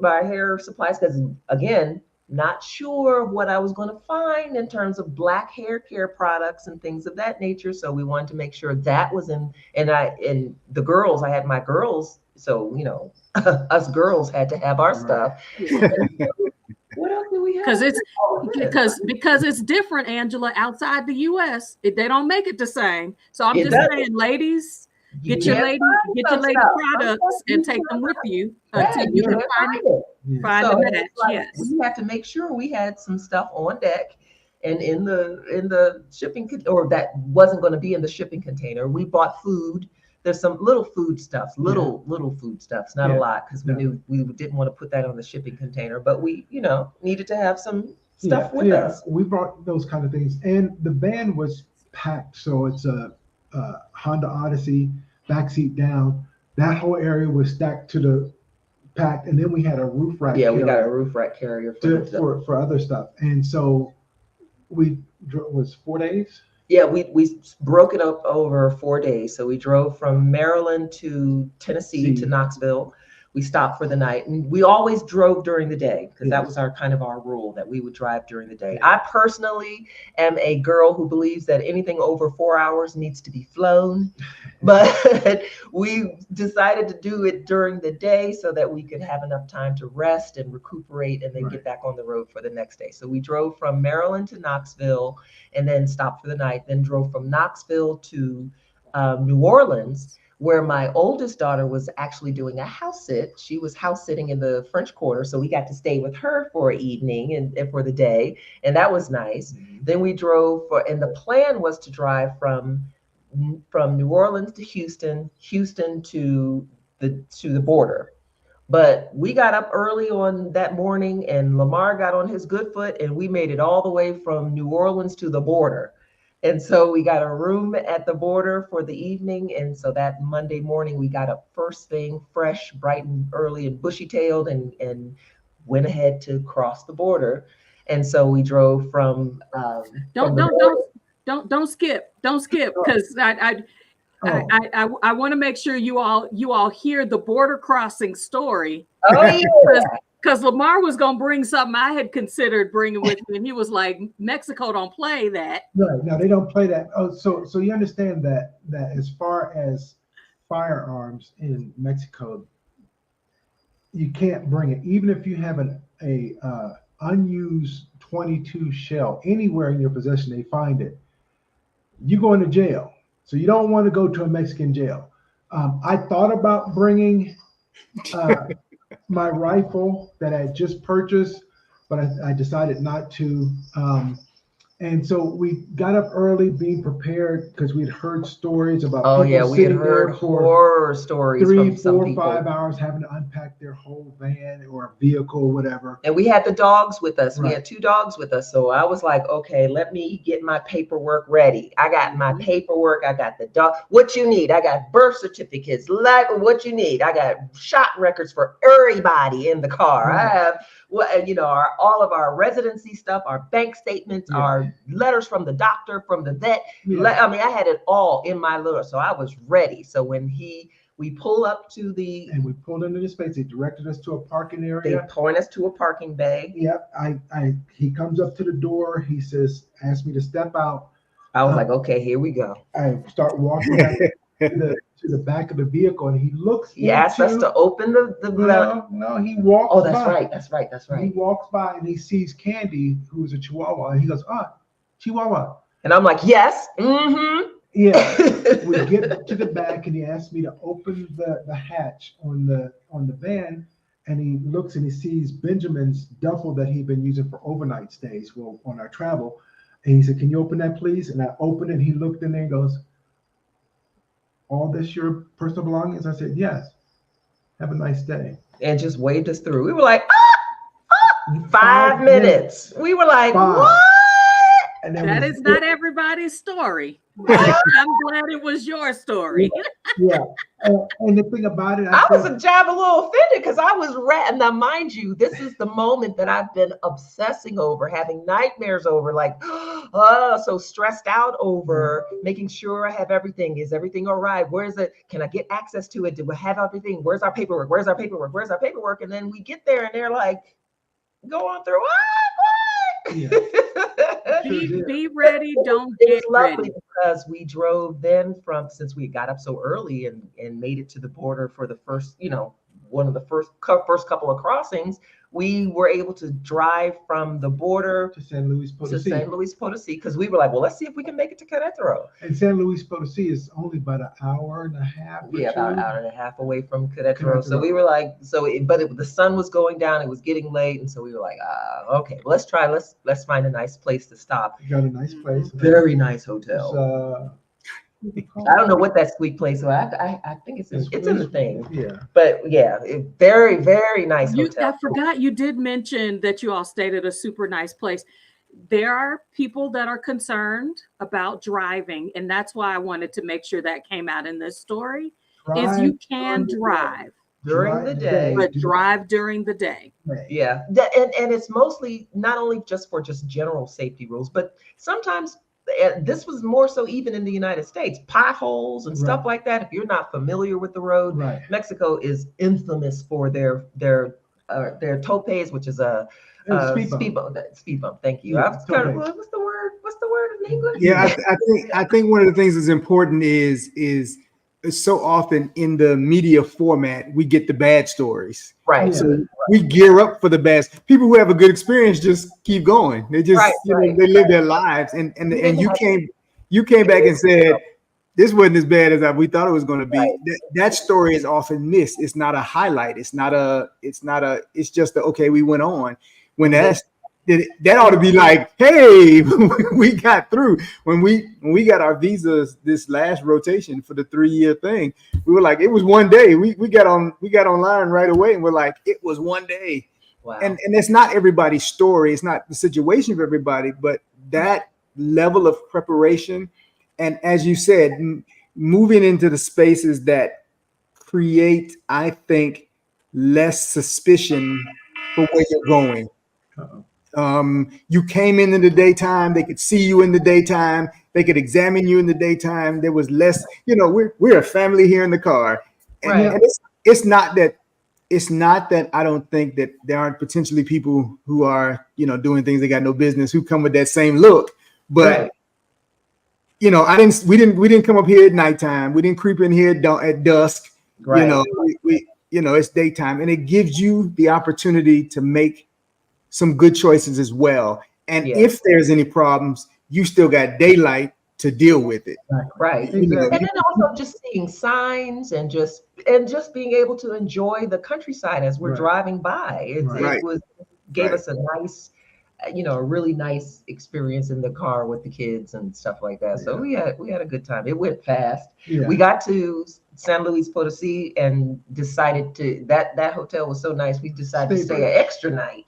my hair supplies because, again, not sure what I was going to find in terms of Black hair care products and things of that nature. So we wanted to make sure that was in, and the girls, I had my girls. So, you know, us girls had to have our stuff. What else do we have?
Because it's different, Angela, outside the US. They don't make it the same. So I'm just saying, ladies, get your lady products and take them with you until you can find the match. Yes.
We have to make sure we had some stuff on deck and in the shipping, or that wasn't going to be in the shipping container. We bought food. There's some little food stuff, little food stuffs, not a lot, because we knew we didn't want to put that on the shipping container, but we, needed to have some stuff with us.
We brought those kind of things, and the van was packed. So it's a Honda Odyssey, backseat down. That whole area was stacked to the packed, and then we had a roof rack.
Yeah, we got a roof rack carrier
for other stuff, and so we was 4 days.
Yeah, we broke it up over 4 days. So we drove from Maryland to Tennessee to Knoxville. We stopped for the night, and we always drove during the day because that was our rule, that we would drive during the day. I personally am a girl who believes that anything over 4 hours needs to be flown, but we decided to do it during the day so that we could have enough time to rest and recuperate and then get back on the road for the next day. So we drove from Maryland to Knoxville and then stopped for the night, then drove from Knoxville to New Orleans, where my oldest daughter was actually doing a house sit. She was house sitting in the French Quarter, so we got to stay with her for an evening and for the day, and that was nice. Mm-hmm. Then we drove and the plan was to drive from New Orleans to Houston to the border. But we got up early on that morning, and Lamar got on his good foot, and we made it all the way from New Orleans to the border. And so we got a room at the border for the evening. And so that Monday morning, we got up first thing, fresh, bright and early and bushy-tailed, and went ahead to cross the border. And so we drove from
don't skip, because I want to make sure you all hear the border crossing story.
Oh yeah.
Because Lamar was going to bring something I had considered bringing with me, and he was like, Mexico don't play that.
Right. No, they don't play that. Oh, so you understand that as far as firearms in Mexico, you can't bring it. Even if you have an unused .22 shell anywhere in your possession, they find it. You go into jail. So you don't want to go to a Mexican jail. I thought about bringing my rifle that I just purchased, but I decided not to. And so we got up early, being prepared, because we'd heard stories about people
we had heard horror stories
3,
from some
4,
people.
5 hours having to unpack their whole van or vehicle or whatever.
And we had the dogs with us.
Right.
We had 2 dogs with us. So I was like, okay, let me get my paperwork ready. I got my paperwork. I got the dog. What you need? I got birth certificates. Like what you need? I got shot records for everybody in the car.
Right.
I have all of our residency stuff, our bank statements, our letters from the doctor, from the vet.
Yeah.
I mean, I had it all in my little, so I was ready. So when we pull up to
and we pulled into the space, they directed us to a parking area.
They point us to a parking bay.
Yep. He comes up to the door. He says, asked me to step out.
I was like, okay, here we go.
I start walking back to the back of the vehicle, and he looks.
He asked us to open the.
No, he walks.
Oh, that's
by.
That's right.
He walks by and he sees Candy, who is a Chihuahua, and he goes, Chihuahua.
And I'm like, yes. Mm-hmm.
Yeah. We get to the back, and he asked me to open the hatch on the van, and he looks and he sees Benjamin's duffel that he'd been using for overnight stays on our travel. And he said, "Can you open that, please?" And I opened it, and he looked in there and goes, "All this your personal belongings?" I said, "Yes. Have a nice day."
And just waved us through. We were like, 5 minutes. We were like, what?
And
that is not everybody's story. I'm glad it was your story.
Yeah. And the thing about it,
I was a jab a little offended because I was now, mind you, this is the moment that I've been obsessing over, having nightmares over, like, so stressed out over making sure I have everything. Is everything all right? Where is it? Can I get access to it? Do we have everything? Where's our paperwork? Where's our paperwork? Where's our paperwork? And then we get there and they're like, go on through. What?
Yeah.
Be ready. Don't
it
get
was lovely
ready.
because we drove then since we got up so early and made it to the border for the first, one of the first couple of crossings. We were able to drive from the border
to San Luis Potosí.
Because we were like, well, let's see if we can make it to Querétaro.
And San Luis Potosí is only about an hour and a half.
Yeah, about an hour and a half away from Querétaro. So we were like, the sun was going down. It was getting late, and so we were like, okay, well, let's find a nice place to stop.
We got a nice place.
Very nice hotel. I don't know what that squeak place was. I think it's in the thing.
Yeah.
But yeah, very, very nice hotel.
I forgot you did mention that you all stayed at a super nice place. There are people that are concerned about driving, and that's why I wanted to make sure that came out in this story. Is you can drive
during the day,
but drive during the day.
Yeah, and it's mostly not only just for general safety rules, but sometimes. This was more so even in the United States, potholes and stuff like that. If you're not familiar with the road, Mexico is infamous for their topes, which is a speed bump. Thank you. I was kind of, what's the word in English?
Yeah, I think one of the things that's important is so often in the media format, we get the bad stories.
Right.
So we gear up for the best. People who have a good experience just keep going. They just they live their lives. And you came back and said this wasn't as bad as we thought it was going to be. That story is often missed. It's not a highlight. It's just okay, we went on. When that ought to be like, hey, we got through. When we got our visas this last rotation for the 3-year thing, we were like, it was one day. We got online right away, and we're like, it was one day.
Wow.
And it's not everybody's story. It's not the situation of everybody, but that level of preparation, and as you said, moving into the spaces that create, I think, less suspicion for where you're going. You came in the daytime. They could see you in the daytime. They could examine you in the daytime. There was less, we're a family here in the car. And it's not that I don't think that there aren't potentially people who are, doing things they got no business, who come with that same look. But we didn't come up here at nighttime. We didn't creep in here at dusk. It's daytime, and it gives you the opportunity to make some good choices as well. And if there's any problems, you still got daylight to deal with it.
Right. And then also just seeing signs and just being able to enjoy the countryside as we're driving by. It gave us a nice, a really nice experience in the car with the kids and stuff like that. So we had a good time. It went fast. Yeah. We got to San Luis Potosí and decided that hotel was so nice. We decided to stay an extra night.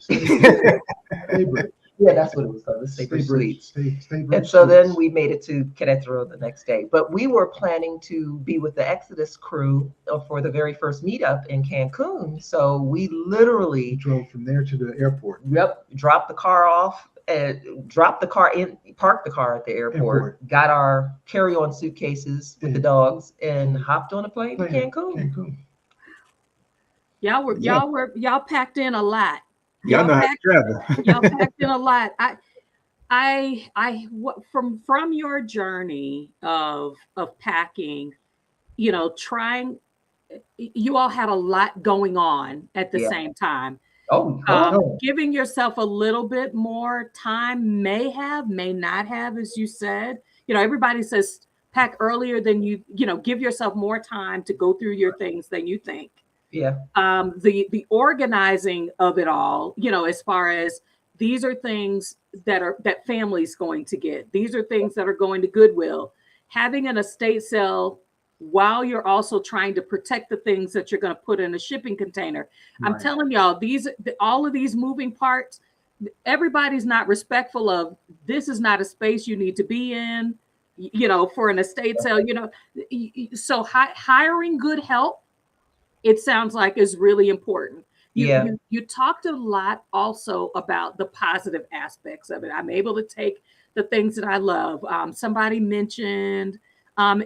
Yeah, that's what it was called, the Stay Suites. And so then we made it to Querétaro the next day. But we were planning to be with the Exodus crew for the very first meetup in Cancun. So we literally
drove from there to the airport.
Yep, dropped the car off, dropped the car in, parked the car at the airport, got our carry-on suitcases with the dogs, and hopped on a plane to Cancun.
Y'all packed in a lot.
Y'all know how to travel.
Y'all packed in a lot. From your journey of packing, you all had a lot going on at the same time. Giving yourself a little bit more time may not have, as you said. Everybody says pack earlier than you give yourself more time to go through your things than you think.
Yeah.
The organizing of it all, as far as these are things that family's going to get. These are things that are going to Goodwill. Having an estate sale while you're also trying to protect the things that you're going to put in a shipping container. I'm
Right.
telling y'all, all of these moving parts, everybody's not respectful of. This is not a space you need to be in, for an estate sale, So hiring good help, it sounds like, is really important.
Yeah.
You talked a lot also about the positive aspects of it. I'm able to take the things that I love. Somebody mentioned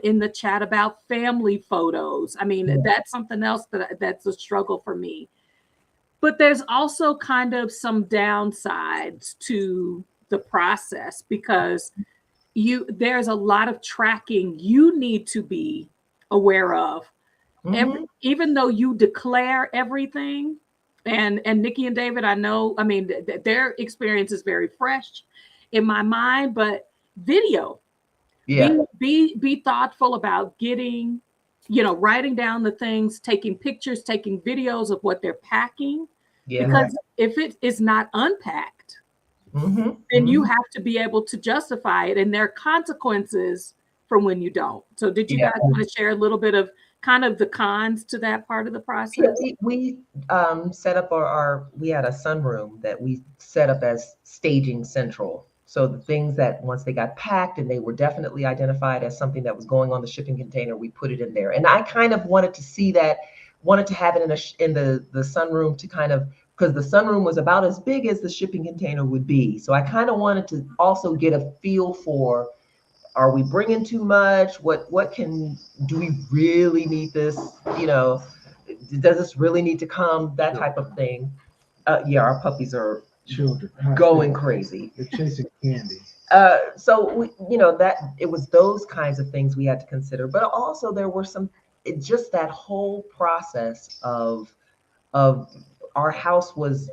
in the chat about family photos. I mean, that's something else that's a struggle for me. But there's also kind of some downsides to the process, because there's a lot of tracking you need to be aware of. Even though you declare everything, and Nikki and David, I know, I mean, their experience is very fresh in my mind, but video, be thoughtful about getting, writing down the things, taking pictures, taking videos of what they're packing, because if it is not unpacked, then you have to be able to justify it, and there are consequences from when you don't. So did you guys want to share a little bit of kind of the cons to that part of the process?
Yeah, we set up we had a sunroom that we set up as staging central. So the things that once they got packed and they were definitely identified as something that was going on the shipping container, we put it in there. And I kind of wanted to have it in the sunroom to kind of, because the sunroom was about as big as the shipping container would be. So I kind of wanted to also get a feel for, are we bringing too much? Do we really need this? Does this really need to come? That type of thing. Our puppies are
Children
going crazy.
They're chasing candy.
So that it was those kinds of things we had to consider, but also there were just that whole process of our house was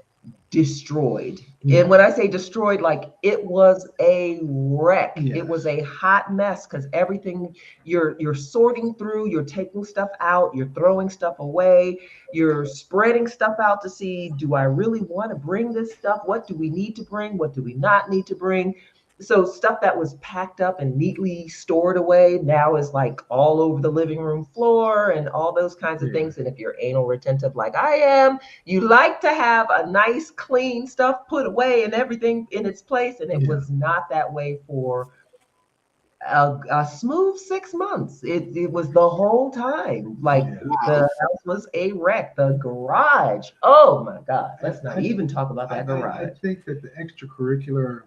destroyed. And when I say destroyed, like it was a wreck. It was a hot mess, because everything you're sorting through, you're taking stuff out, you're throwing stuff away, you're spreading stuff out to see, do I really want to bring this stuff? What do we need to bring? What do we not need to bring? So stuff that was packed up and neatly stored away now is like all over the living room floor and all those kinds of things. And if you're anal retentive like I am, you like to have a nice, clean stuff put away and everything in its place. And it was not that way for a smooth 6 months. It was the whole time. Like the house was a wreck. The garage. Oh my God. Let's not even talk about that garage.
I think that the extracurricular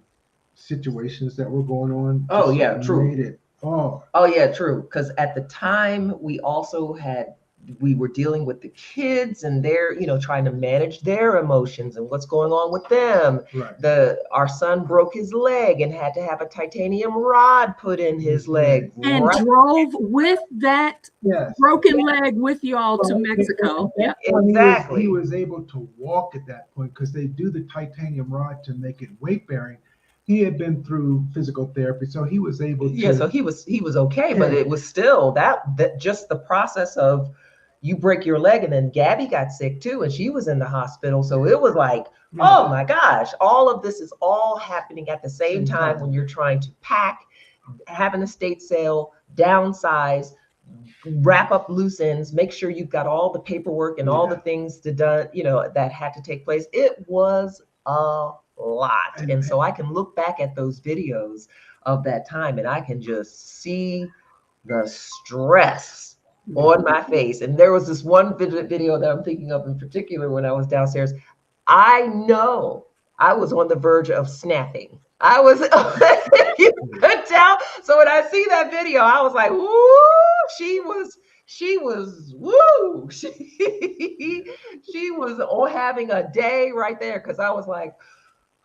situations that were going on.
True. True. Because at the time we were dealing with the kids, and they're, trying to manage their emotions and what's going on with them.
Right.
Our son broke his leg and had to have a titanium rod put in his leg.
And drove with that broken leg with y'all to Mexico.
Exactly.
He was able to walk at that point, because they do the titanium rod to make it weight bearing. He had been through physical therapy, so he was able to.
So he was okay, but it was still that just the process of, you break your leg, and then Gabby got sick too, and she was in the hospital. So it was like, oh my gosh, all of this is all happening at the same time when you're trying to pack, have an estate sale, downsize, wrap up loose ends, make sure you've got all the paperwork and all the things that had to take place. It was a lot. And so I can look back at those videos of that time, and I can just see the stress on my face. And there was this one video that I'm thinking of in particular when I was downstairs. I know I was on the verge of snapping. I was, you could tell. So when I see that video, I was like, woo, she was, woo, she was all having a day right there. Cause I was like,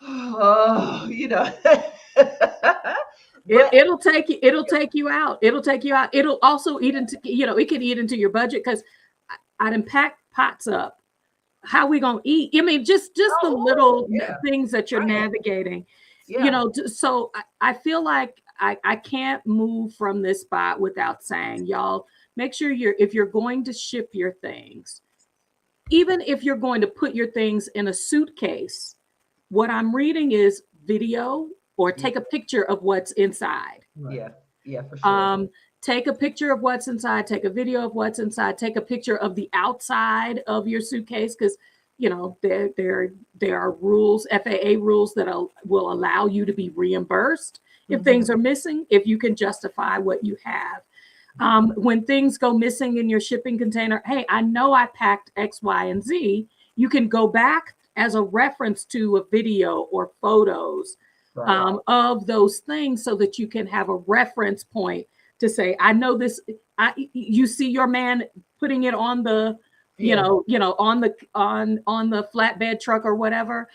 oh,
It'll take you out. It'll also eat into, it can eat into your budget, because I done packed pots up. How we gonna eat? I mean, just the little things that you're navigating, so I feel like I can't move from this spot without saying, y'all, make sure if you're going to ship your things, even if you're going to put your things in a suitcase, what I'm reading is video or take a picture of what's inside.
Yeah, yeah, for sure.
Take a picture of what's inside, take a video of what's inside, take a picture of the outside of your suitcase, because there are rules, FAA rules that will allow you to be reimbursed if things are missing, if you can justify what you have. When things go missing in your shipping container, hey, I know I packed X, Y, and Z. You can go back as a reference to a video or photos of those things so that you can have a reference point to say, I know this. You see your man putting it on the, on the flatbed truck or whatever.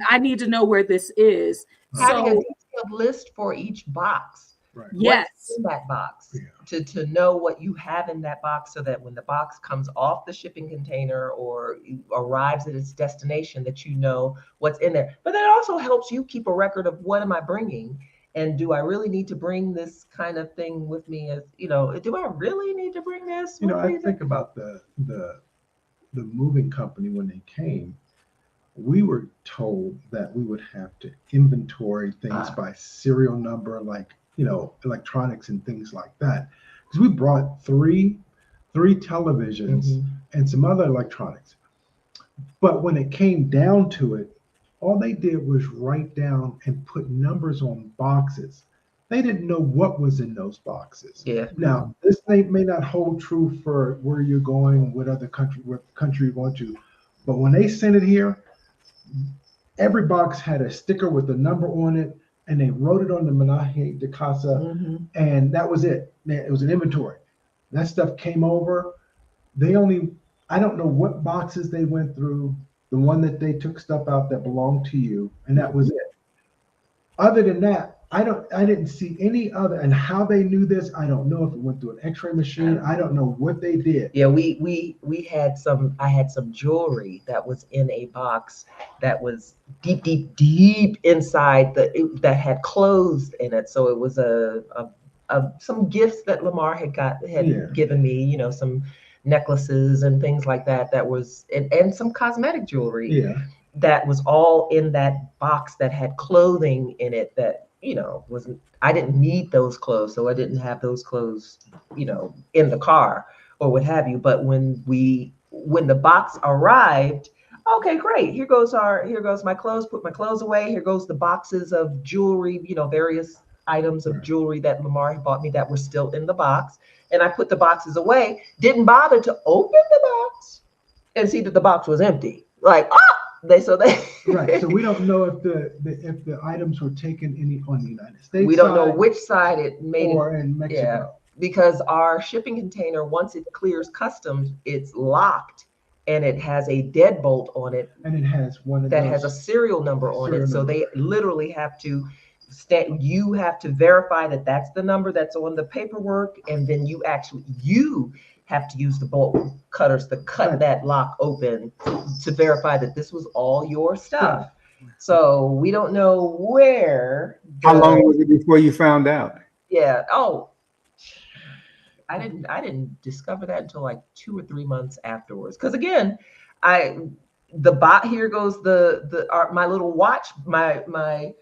I need to know where this is.
Having a detailed list for each box.
Right.
Yes.
What's in that box, to know what you have in that box, so that when the box comes off the shipping container or arrives at its destination, that you know what's in there. But that also helps you keep a record of, what am I bringing? And do I really need to bring this kind of thing with me? As do I really need to bring this?
I think about the moving company when they came. We were told that we would have to inventory things by serial number, like electronics and things like that. Because we brought three televisions and some other electronics. But when it came down to it, all they did was write down and put numbers on boxes. They didn't know what was in those boxes.
Yeah.
Now, this may not hold true for where you're going, what country you're going to, but when they sent it here, every box had a sticker with a number on it, and they wrote it on the Menaje de Casa, and that was it. It was an inventory. That stuff came over. I don't know what boxes they went through, the one that they took stuff out that belonged to you, and that was it. Other than that, I didn't see any other, and how they knew this, I don't know. If it went through an X-ray machine, I don't know what they did.
Yeah, we had I had some jewelry that was in a box that was deep inside that had clothes in it. So it was some gifts that Lamar had given me, some necklaces and things like that. That was and some cosmetic jewelry.
Yeah.
That was all in that box that had clothing in it that, I didn't need those clothes, so I didn't have those clothes, in the car or what have you. But when the box arrived, okay, great. Here goes my clothes, put my clothes away. Here goes the boxes of jewelry, various items of jewelry that Lamar had bought me that were still in the box. And I put the boxes away, didn't bother to open the box and see that the box was empty. Like, right.
So we don't know if the items were taken on the United States.
We don't know which side it made
or in Mexico.
Yeah, because our shipping container, once it clears customs, it's locked and it has a deadbolt on it.
And it has one
that has a serial number on it. So they literally have to you have to verify that that's the number that's on the paperwork, and then you have to use the bolt cutters to cut that lock open to verify that this was all your stuff. So we don't know where.
How long was it before you found out?
Yeah. Oh, I didn't discover that until like 2 or 3 months afterwards. Because again, here goes my little watch, my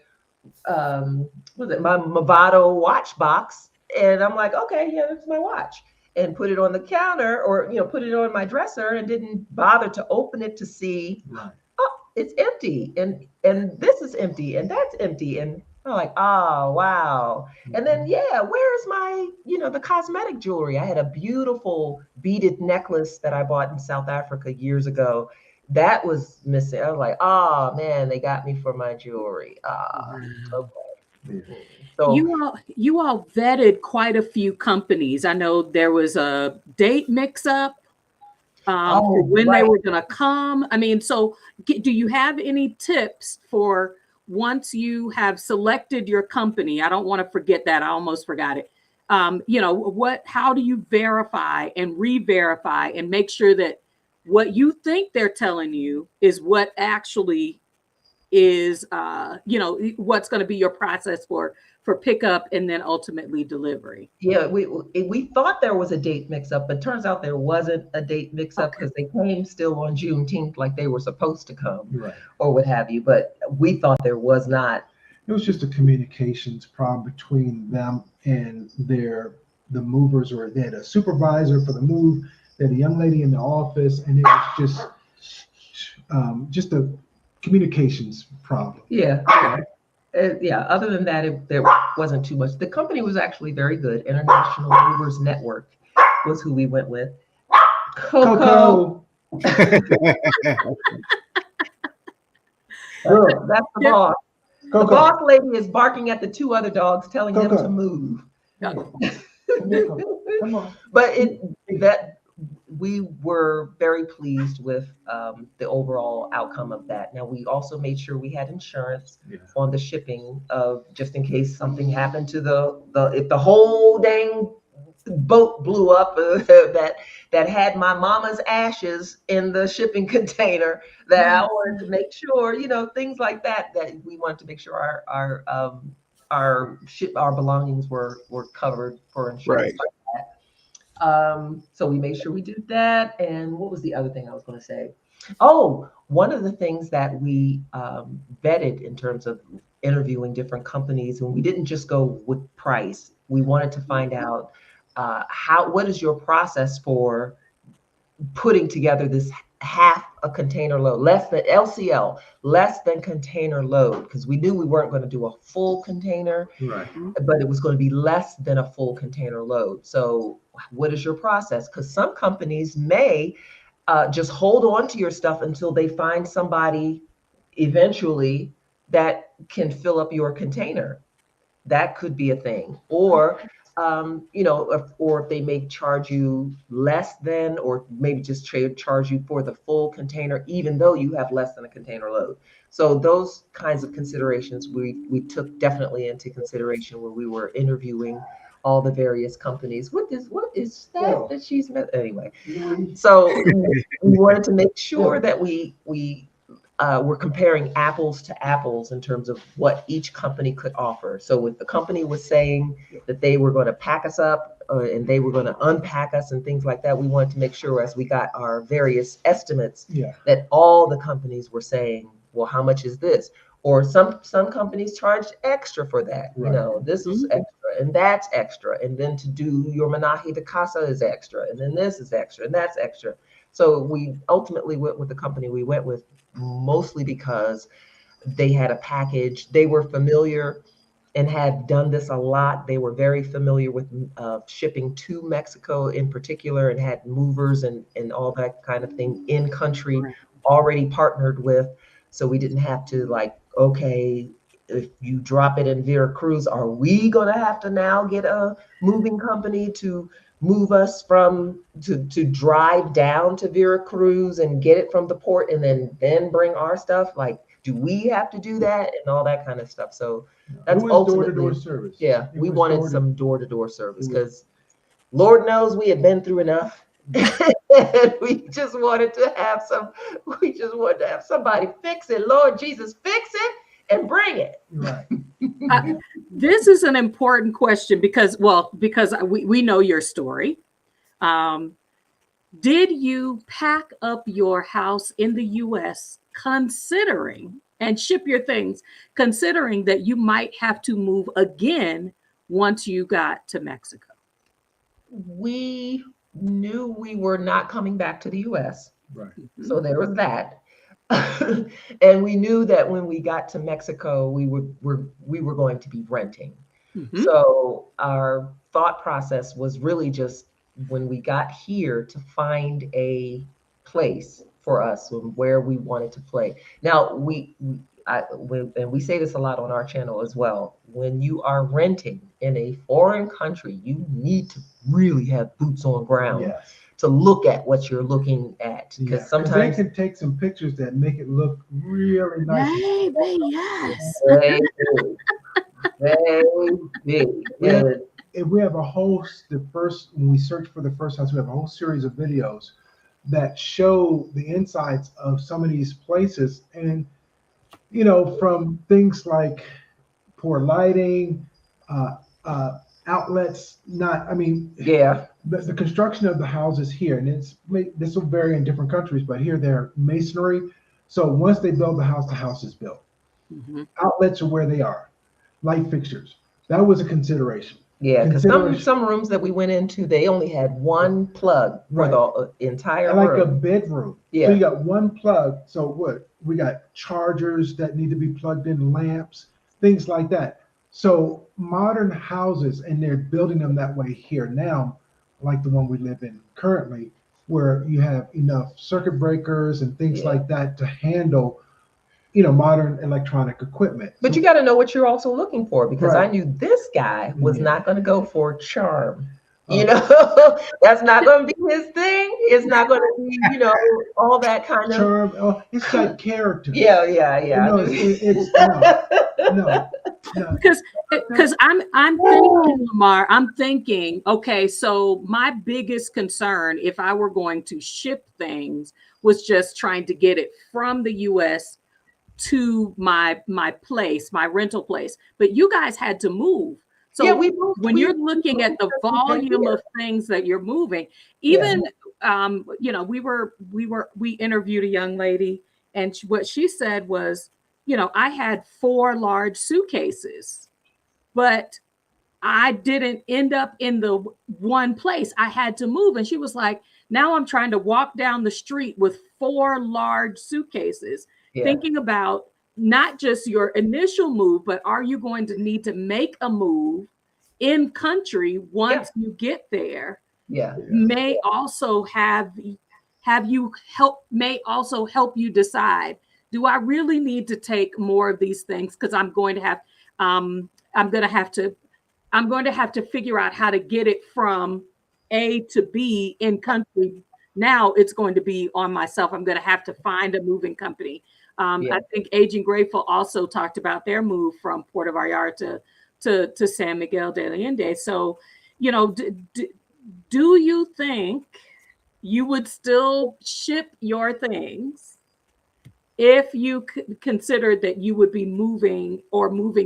Movado watch box, and I'm like, okay, yeah, that's my watch. And put it on the counter, or put it on my dresser, and didn't bother to open it to see. Right. Oh, it's empty, and this is empty, and that's empty, and I'm like, oh wow. And then where's my the cosmetic jewelry? I had a beautiful beaded necklace that I bought in South Africa years ago. That was missing. I was like, oh man, they got me for my jewelry. Okay.
Yeah.
So
you all vetted quite a few companies. I know there was a date mix-up for when they were going to come. I mean, so do you have any tips for once you have selected your company? I don't want to forget that. I almost forgot it. How do you verify and re-verify and make sure that what you think they're telling you is what actually is, what's going to be your process for pickup and then ultimately delivery.
Yeah, we thought there was a date mix-up, but turns out there wasn't a date mix-up because they came still on Juneteenth like they were supposed to come,
Right.
or what have you. But we thought there was not.
It was just a communications problem between them and the movers, or they had a supervisor for the move, they had a young lady in the office, and it was just a communications problem.
Yeah. Yeah, other than that, there wasn't too much. The company was actually very good. International Movers Network was who we went with. Coco. Girl, that's the boss.
Coco.
The boss lady is barking at the two other dogs, telling them to move.
Come on.
But we were very pleased with the overall outcome of that. Now, we also made sure we had insurance on the shipping of just in case something happened to if the whole dang boat blew up that had my mama's ashes in the shipping container, that I wanted to make sure, things like that we wanted to make sure our belongings were covered for insurance.
Right.
So we made sure we did that. And what was the other thing I was going to say? Oh, one of the things that we vetted in terms of interviewing different companies, and we didn't just go with price. We wanted to find out what is your process for putting together this half a container load, less than LCL, less than container load, because we knew we weren't going to do a full container,
Right.
but it was going to be less than a full container load. So what is your process? Because some companies may just hold on to your stuff until they find somebody eventually that can fill up your container. That could be a thing. Or if they may charge you less than, or maybe just charge you for the full container, even though you have less than a container load. So those kinds of considerations we took definitely into consideration when we were interviewing all the various companies. What is that she's met? Anyway, so we wanted to make sure that we we're comparing apples to apples in terms of what each company could offer. So if the company was saying that they were going to pack us up and they were going to unpack us and things like that, we wanted to make sure as we got our various estimates that all the companies were saying, well, how much is this? Or some companies charged extra for that.
Right.
This is extra and that's extra. And then to do your menaje de casa is extra. And then this is extra and that's extra. So we ultimately went with the company we went with, mostly because they had a package. They were familiar and had done this a lot. They were very familiar with shipping to Mexico in particular, and had movers and all that kind of thing in country already partnered with. So we didn't have to okay, if you drop it in Veracruz, are we going to have to now get a moving company to move us to drive down to Veracruz and get it from the port and then bring our stuff? Do we have to do that and all that kind of stuff? So that's ultimately
door-to-door service.
Yeah, we wanted some door-to-door service because Lord knows we had been through enough. And we just wanted to have somebody fix it. Lord Jesus, fix it and bring it.
Right.
This is an important question because we know your story. Did you pack up your house in the U.S. considering and ship your things, considering that you might have to move again once you got to Mexico?
We knew we were not coming back to the U.S.
Right.
So there was that. And we knew that when we got to Mexico, we were going to be renting. So our thought process was really just when we got here to find a place for us where we wanted to play. Now and we say this a lot on our channel as well. When you are renting in a foreign country, you need to really have boots on ground.
Yes.
To look at what you're looking at, because sometimes
they can take some pictures that make it look really nice.
Baby, yes.
We have a whole when we search for the first house, we have a whole series of videos that show the insides of some of these places, and from things like poor lighting, uh, outlets.
Yeah.
The construction of the houses here, and this will vary in different countries, but here they're masonry. So once they build the house is built.
Mhm.
Outlets are where they are. Light fixtures. That was a consideration.
Yeah, because some rooms that we went into, they only had one plug for
Right.
the entire
like a
room.
bedroom.
Yeah.
So you got one plug. So what? We got chargers that need to be plugged in, lamps, things like that. So modern houses, and they're building them that way here now, like the one we live in currently, where you have enough circuit breakers and things
Yeah.
like that to handle, modern electronic equipment.
But you got to know what you're also looking for, because
Right.
I knew this guy was
Yeah.
not going to go for charm.
Oh.
That's not going to be his thing. It's not going to be, all that kind of
Charm. Oh, it's got character.
Yeah.
No, it's no.
Because I'm thinking, Lamar, I'm thinking, okay, so my biggest concern if I were going to ship things was just trying to get it from the US to my place, my rental place. But you guys had to move. So
yeah, we moved.
when you're looking at the volume of things that you're moving, even we interviewed a young lady, and what she said was, I had 4 large suitcases, but I didn't end up in the one place. I had to move. And she was like, now I'm trying to walk down the street with 4 large suitcases, thinking about not just your initial move, but are you going to need to make a move in country once you get there? May also help you decide, do I really need to take more of these things? Because I'm going to have to figure out how to get it from A to B in country. Now it's going to be on myself. I'm going to have to find a moving company. I think Aging Grateful also talked about their move from Puerto Vallarta to San Miguel de Allende. So, do you think you would still ship your things if you considered that you would be moving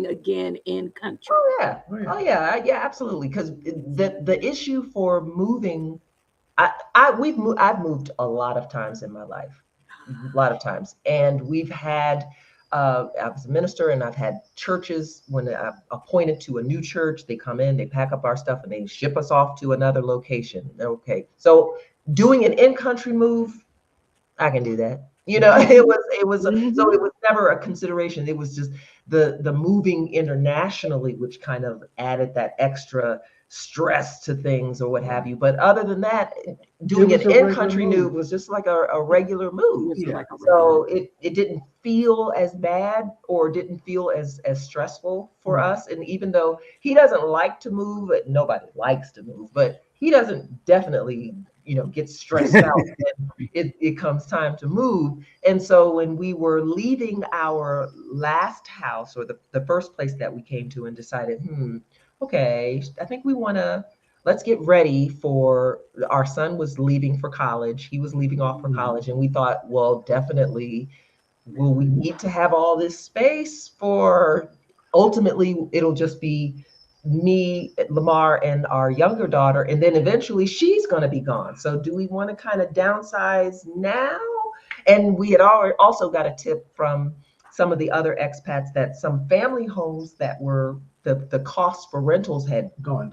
again in country?
Oh yeah, absolutely. Because the issue for moving, I've moved a lot of times in my life, and we've had. I was a minister, and I've had churches when I'm appointed to a new church. They come in, they pack up our stuff, and they ship us off to another location. Okay, so doing an in-country move, I can do that. It was so it was never a consideration. It was just the moving internationally, which kind of added that extra stress to things or what have you. But other than that, doing an in-country move was just like a regular move. So it didn't feel as bad or didn't feel as stressful for us. And even though he doesn't like to move, nobody likes to move, but he doesn't definitely get stressed out when it comes time to move. And so when we were leaving our last house, or the first place that we came to, and decided, okay, I think let's get ready for, our son was leaving for college. He was leaving off for college. And we thought, well, definitely, will we need to have all this space for, ultimately, it'll just be me, Lamar, and our younger daughter, and then eventually she's going to be gone. So do we want to kind of downsize now? And we had also got a tip from some of the other expats that some family homes that were the cost for rentals had gone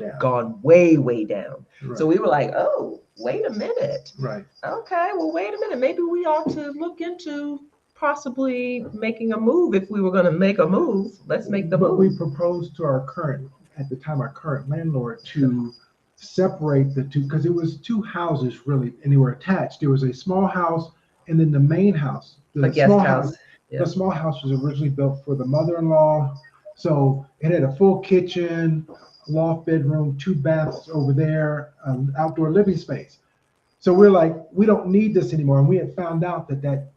way down. Right. So we were like, oh, wait a minute.
Right.
Okay, well, wait a minute. Maybe we ought to look into possibly making a move. If we were going to make a move, let's make the move.
But we proposed to our current landlord to separate the two, because it was 2 houses really, and they were attached. There was a small house and then the main house. The small house. The small house was originally built for the mother-in-law. So it had a full kitchen, loft bedroom, 2 baths over there, outdoor living space. So we're like, we don't need this anymore. And we had found out that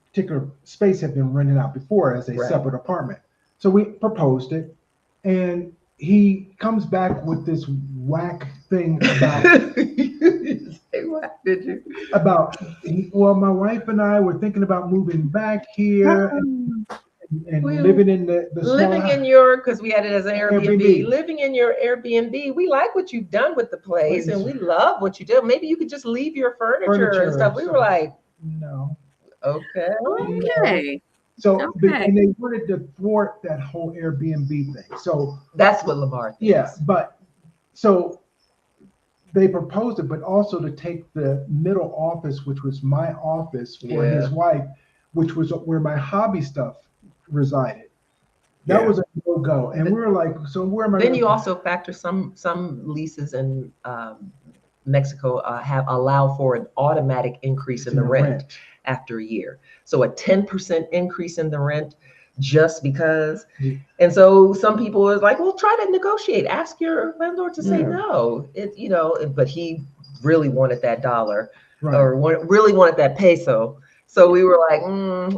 particular space had been rented out before as a separate apartment. So we proposed it, and he comes back with this whack thing about well, my wife and I were thinking about moving back here, and
We-
living in the
living
small
in your, because we had it as an Airbnb,
Airbnb.
living in your Airbnb. We like what you've done with the place, and we love what you did. Maybe you could just leave your furniture and stuff. We were like,
no.
okay.
Okay.
So
Okay.
and they wanted to thwart that whole Airbnb thing. So
That's what Lamar thinks.
yeah, but so they proposed it, but also to take the middle office, which was my office for his wife, which was where my hobby stuff resided. That
Yeah.
was a no-go. And we were like, so where am I?
Then
gonna
you
put-
also factor some leases in Mexico allow for an automatic increase in the rent after a year. So a 10% increase in the rent just because.
Yeah.
And so some people was like, well, try to negotiate. Ask your landlord to say
Yeah.
no. But he really wanted that dollar
Right.
or really wanted that peso. So we were like,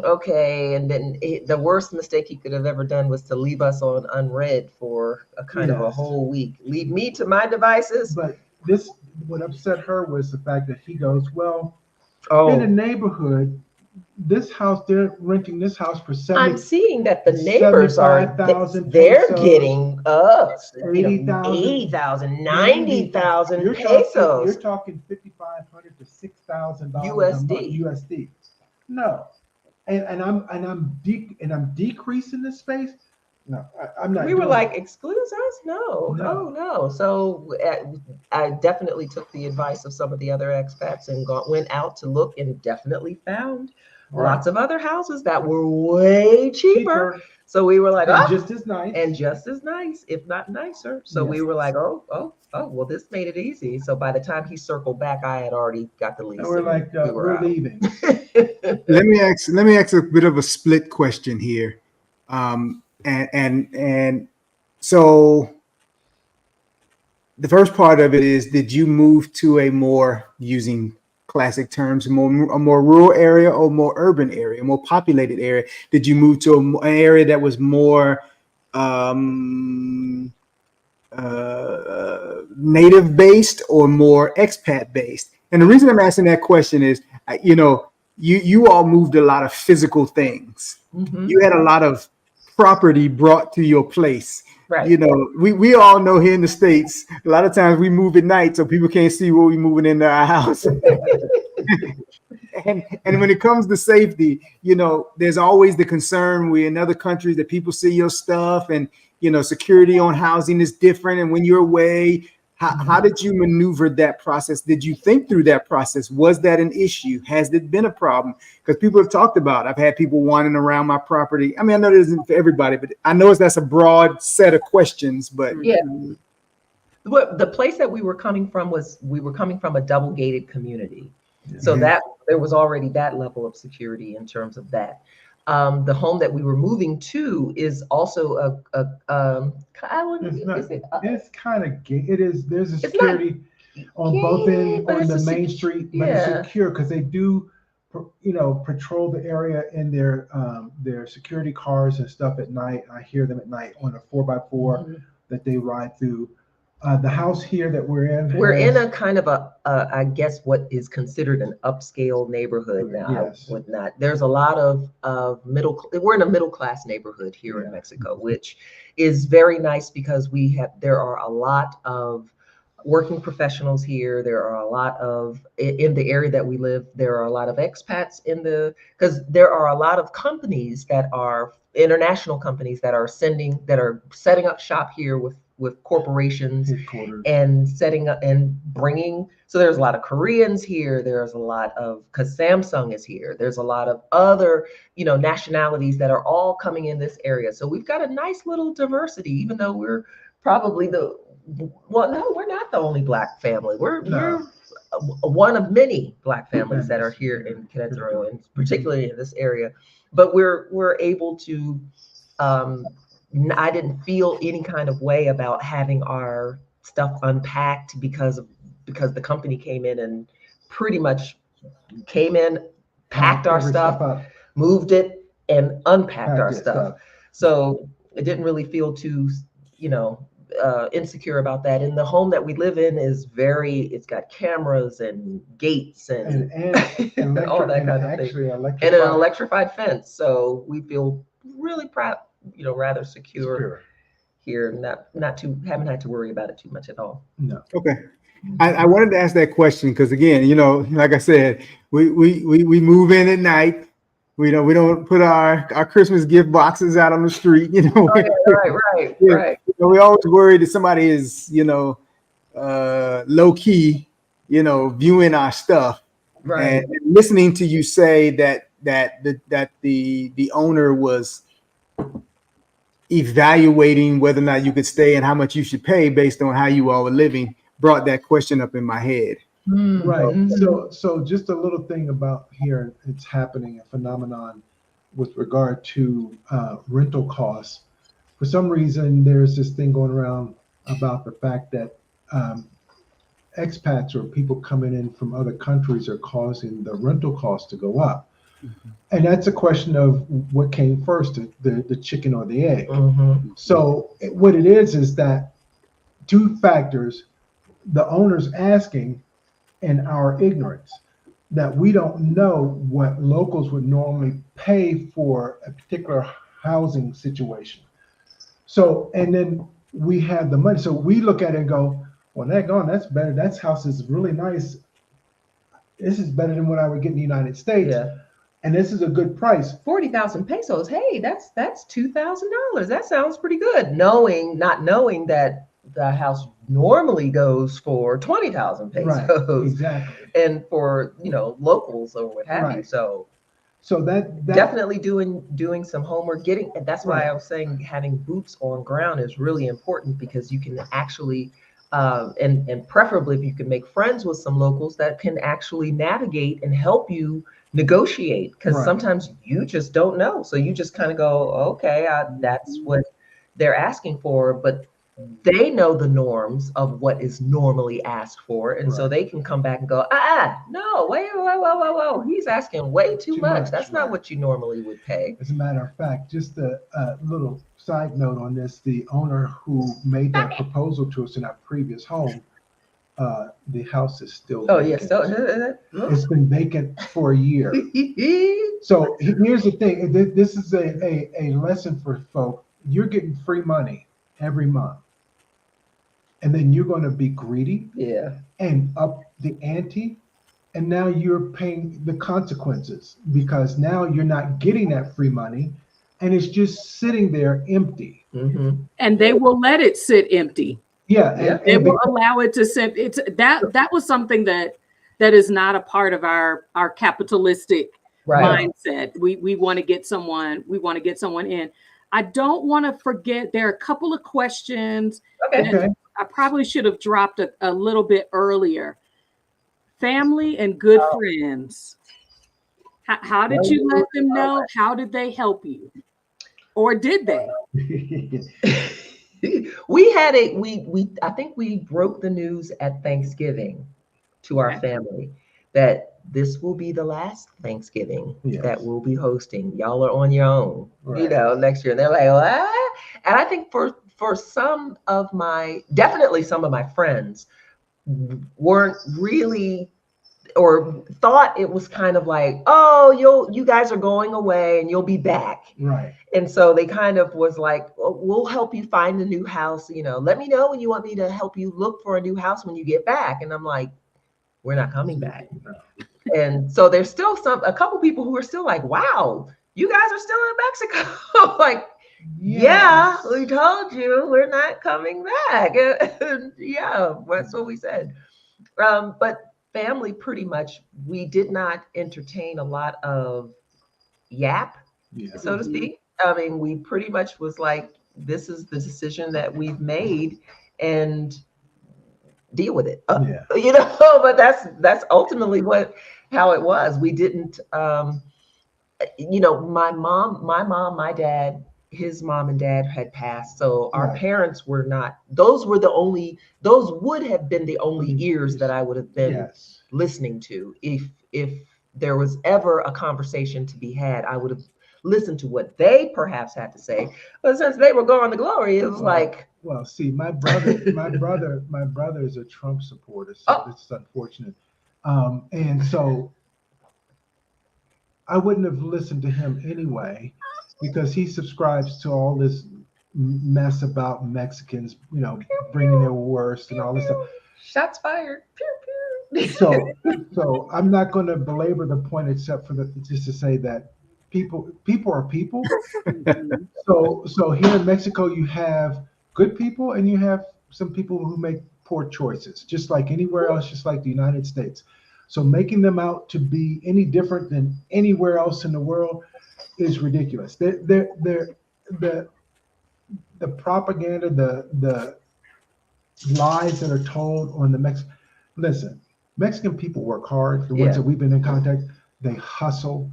okay. And then the worst mistake he could have ever done was to leave us on unread for a kind of a whole week. Leave me to my devices.
But what upset her was the fact that he goes, well, in the neighborhood, this house, they're renting this house for
I'm seeing that the neighbors are,
75,000
they're
pesos,
getting
80,000,
80,000, 90,000
You're
pesos.
talking $5,500 to $6,000
USD.
USD. No, and I'm decreasing the space. No, I'm not.
We were
doing
like,
it.
exclude us? No.
No.
So I definitely took the advice of some of the other expats and went out to look and definitely found lots of other houses that were way cheaper. So we were like,
and just as nice,
if not nicer. So we were like, oh, well, this made it easy. So by the time he circled back, I had already got the lease.
And we're like, we're leaving.
Let me ask a bit of a split question here. And so the first part of it is, did you move to a more, using classic terms, a more rural area or more urban area, more populated area? Did you move to an area that was more native based or more expat based? And the reason I'm asking that question is, you all moved a lot of physical things.
Mm-hmm.
You had a lot of property brought to your place.
Right.
We all know here in the States, a lot of times we move at night so people can't see what we're moving into our house. And when it comes to safety, there's always the concern in other countries that people see your stuff, and security on housing is different. And when you're away, how did you maneuver that process? Did you think through that process? Was that an issue? Has it been a problem? Because people have talked about, I've had people wandering around my property. I mean, I know that isn't for everybody, but I know that's a broad set of questions. But
yeah, the place that we were coming from a double gated community. So that there was already that level of security in terms of that. The home that we were moving to is also
it's kind of gay. It is. There's a security on both ends on the main street, but it's secure because they do, patrol the area in their security cars and stuff at night. I hear them at night on a 4x4 that they ride through. The house here that we're in
a kind of I guess what is considered an upscale neighborhood now.
Yes.
There's a lot of we're in a middle class neighborhood here in Mexico, which is very nice because there are a lot of working professionals here. There are a lot of, in the area that we live, there are a lot of expats because there are a lot of companies that are international companies that are setting up shop here with corporations and setting up and bringing. So there's a lot of Koreans here. There's a lot of, because Samsung is here. There's a lot of other, nationalities that are all coming in this area. So we've got a nice little diversity, even though we're probably we're not the only Black family. We're one of many Black families that are here in Querétaro, and particularly in this area. But we're able to, I didn't feel any kind of way about having our stuff unpacked because the company came in and pretty much packed our stuff, moved it, and unpacked our stuff. So I didn't really feel too, insecure about that. And the home that we live in is it's got cameras and gates and all that kind of thing. And an electrified fence. So we feel really proud, rather secure here. Haven't had to worry about it too much at all.
No.
Okay. I wanted to ask that question because again, like I said, we move in at night. We don't put our Christmas gift boxes out on the street.
Oh, yeah, right.
We always worry that somebody is low key, viewing our stuff.
Right.
And listening to you say that the owner was evaluating whether or not you could stay and how much you should pay based on how you all were living brought that question up in my head.
Right. So just a little thing about here, it's happening, a phenomenon with regard to rental costs. For some reason, there's this thing going around about the fact that expats or people coming in from other countries are causing the rental costs to go up. Mm-hmm. And that's a question of what came first, the chicken or the egg. Mm-hmm. So what it is that two factors, the owner's asking and our ignorance, that we don't know what locals would normally pay for a particular housing situation. So, and then we have the money. So we look at it and go, well, that's better. That house is really nice. This is better than what I would get in the United States. Yeah. And this is a good price.
40,000 pesos. Hey, that's $2,000. That sounds pretty good. Not knowing that the house normally goes for 20,000 pesos.
Right, exactly.
And for, locals or what have you. So that definitely doing some homework, and that's why I was saying having boots on ground is really important, because you can actually and preferably if you can make friends with some locals that can actually navigate and help you negotiate, because sometimes you just don't know. So you just kind of go, okay, that's what they're asking for, but they know the norms of what is normally asked for. And so they can come back and go, no, whoa. He's asking way too much. That's not what you normally would pay.
As a matter of fact, just a little side note on this, the owner who made that proposal to us in our previous home, the house is still vacant. It's been vacant for a year. So here's the thing. This is a lesson for folk. You're getting free money every month. And then you're going to be greedy and up the ante. And now you're paying the consequences, because now you're not getting that free money and it's just sitting there empty.
Mm-hmm. And they will let it sit empty.
Yeah.
They will allow it to sit. That was something that is not a part of our capitalistic mindset. We want to get someone in. I don't want to forget, there are a couple of questions that I probably should have dropped a little bit earlier. Family and good friends. How did you let them know? How did they help you? Or did they?
I think we broke the news at Thanksgiving to our family that this will be the last Thanksgiving that we'll be hosting. Y'all are on your own, next year. And they're like, what? And I think for some of my friends weren't really, or thought it was kind of like, oh, you guys are going away and you'll be back.
Right.
And so they kind of was like, we'll help you find a new house. Let me know when you want me to help you look for a new house when you get back. And I'm like, we're not coming back. And so there's still a couple people who are still like, wow, you guys are still in Mexico. Like, yeah, we told you we're not coming back. Yeah, that's what we said. But family, pretty much, we did not entertain a lot of yap, so to speak. I mean, we pretty much was like, this is the decision that we've made, and deal with it. But that's ultimately how it was. We didn't, my mom, my dad, his mom and dad had passed. So our parents were not, those would have been the only ears that I would have been listening to. If there was ever a conversation to be had, I would have listened to what they perhaps had to say. But since they were gone to glory, it was like,
well, see, my brother is a Trump supporter, so this is unfortunate. And so I wouldn't have listened to him anyway. because he subscribes to all this mess about Mexicans, bringing their worst and all this stuff.
Shots fired. Pew, pew.
So I'm not going to belabor the point, except for just to say that people are people. So here in Mexico, you have good people and you have some people who make poor choices, just like anywhere else, just like the United States. So making them out to be any different than anywhere else in the world is ridiculous. The propaganda, the lies that are told on the listen, Mexican people work hard. The ones that we've been in contact, they hustle.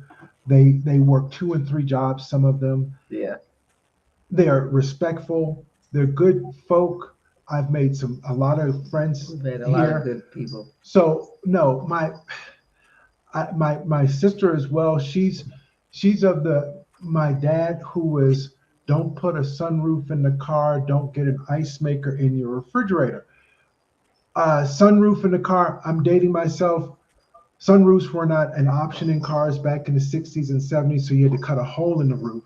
They work 2 and 3 jobs, some of them.
Yeah.
They are respectful. They're good folk. I've made a lot of friends
We've made a
here.
lot of good people.
So no, my sister as well. She's of my dad, who was, don't put a sunroof in the car. Don't get an ice maker in your refrigerator. Sunroof in the car. I'm dating myself. Sunroofs were not an option in cars back in the 60s and 70s, so you had to cut a hole in the roof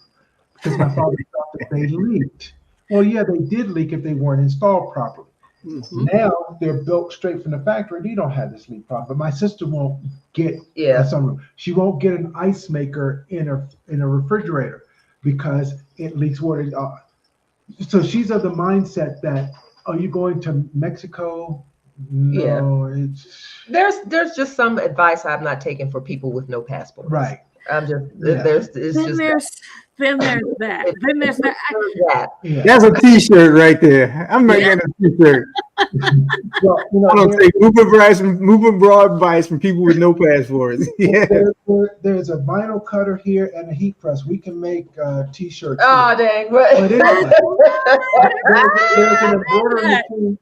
because my father thought that they leaked. Well, yeah, they did leak if they weren't installed properly. Mm-hmm. Now they're built straight from the factory. They don't have this leak problem. But my sister won't get a sunroof. She won't get an ice maker in a refrigerator because it leaks water. So she's of the mindset that, are you going to Mexico? No,
there's just some advice I'm not taking for people with no passports.
Right.
I'm just there's
Then there's that.
Yeah. That's a T-shirt right there. I'm making a T-shirt.
Well,
I don't say moving broad advice from people with no passports. Yeah.
There's a vinyl cutter here and a heat press. We can make T-shirts.
Oh, dang! But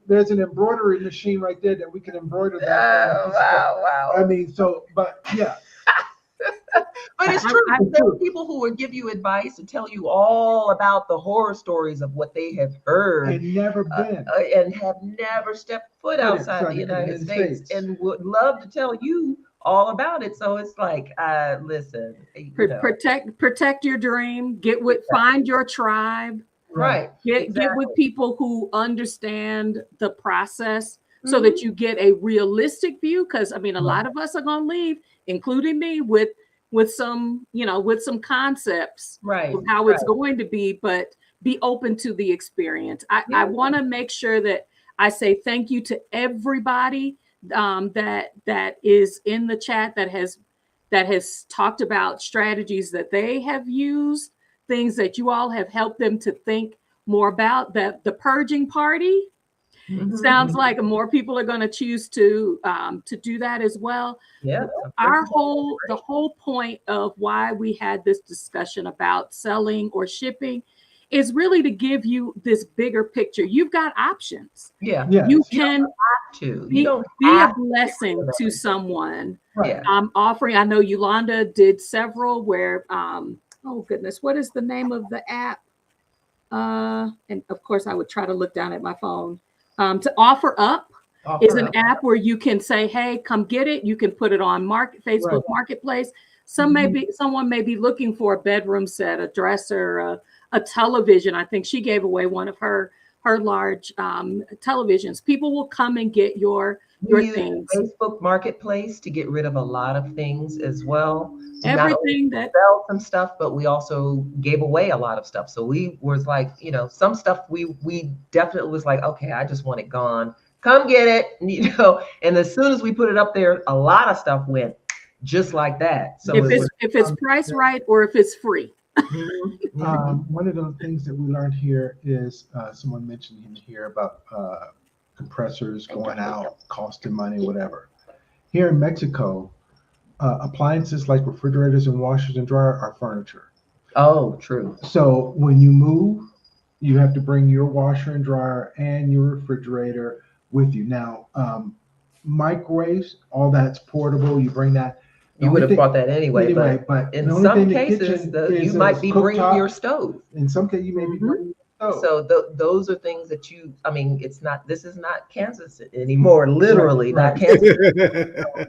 there's an embroidery machine right there that we can embroider that.
Wow!
I mean, but yeah.
But it's true. There are people who will give you advice and tell you all about the horror stories of what they have heard
and never been
and have never stepped foot outside the United States and would love to tell you all about it. So it's like, listen,
protect your dream. Find your tribe.
Right.
Get with people who understand the process, so that you get a realistic view. Because I mean, a lot of us are going to leave, including me, with some concepts of how it's going to be, but be open to the experience. I want to make sure that I say thank you to everybody that is in the chat that has talked about strategies that they have used, things that you all have helped them to think more about. That the purging party sounds like more people are going to choose to do that as well.
Yeah.
The whole point of why we had this discussion about selling or shipping is really to give you this bigger picture. You've got options.
Yeah.
You can
be
a blessing to someone.
Right.
Offering. I know Yolanda did several where, oh goodness, what is the name of the app? And of course I would try to look down at my phone. To offer up is an app where you can say, hey, come get it. You can put it on Facebook Marketplace. Someone may be looking for a bedroom set, a dresser, a television. I think she gave away one of her large televisions. People will come and get your things.
Facebook Marketplace to get rid of a lot of things as well.
Everything that
sell some stuff, but we also gave away a lot of stuff. So we was like, some stuff we definitely was like, okay, I just want it gone. Come get it, And as soon as we put it up there, a lot of stuff went just like that. So
if it's priced right or if it's free.
One of the things that we learned here is someone mentioned in here about compressors going out, costing money, whatever. Here in Mexico, appliances like refrigerators and washers and dryer are furniture.
Oh, true.
So when you move, you have to bring your washer and dryer and your refrigerator with you. Now, microwaves, all that's portable. You bring that.
You would have brought that anyway, but in some cases, you might be bringing your stove.
In some cases, you may be bringing
So those are things that I mean, this is not Kansas anymore, literally,
Right.
not Kansas.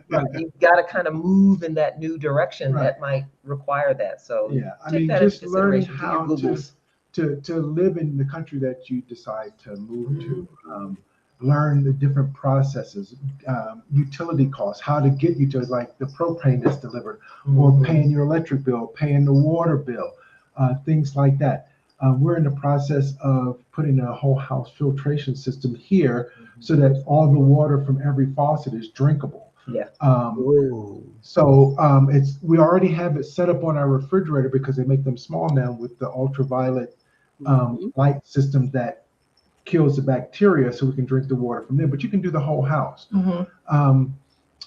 Right. You've got to kind of move in that new direction
Right.
that might require that. So
Yeah, I
take
mean,
that into
just learning
consideration. Do your
how
Googles.
to live in the country that you decide to move to.
Mm-hmm.
Learn the different processes, utility costs, how to get utilities, like the propane that's delivered, or
Mhm.
paying your electric bill, paying the water bill, things like that. We're in the process of putting a whole house filtration system here so that all the water from every faucet is drinkable.
Yeah.
So we already have it set up on our refrigerator because they make them small now with the ultraviolet light system that kills the bacteria, so we can drink the water from there. But you can do the whole house.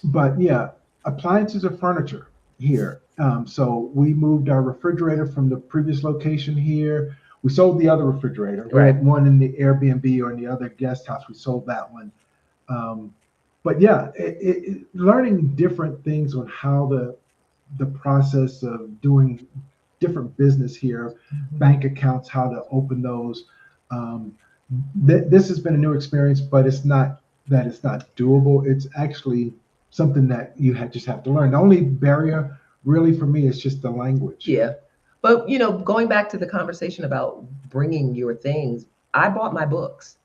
But yeah, appliances or furniture here. So we moved our refrigerator from the previous location here. We sold the other refrigerator. We had one in the Airbnb or in the other guest house. We sold that one. But yeah, learning different things on how the process of doing different business here, bank accounts, how to open those. This has been a new experience, but it's not that it's not doable. It's actually something that you just have to learn. The only barrier really for me is just the language.
Yeah. But, going back to the conversation about bringing your things, I bought my books.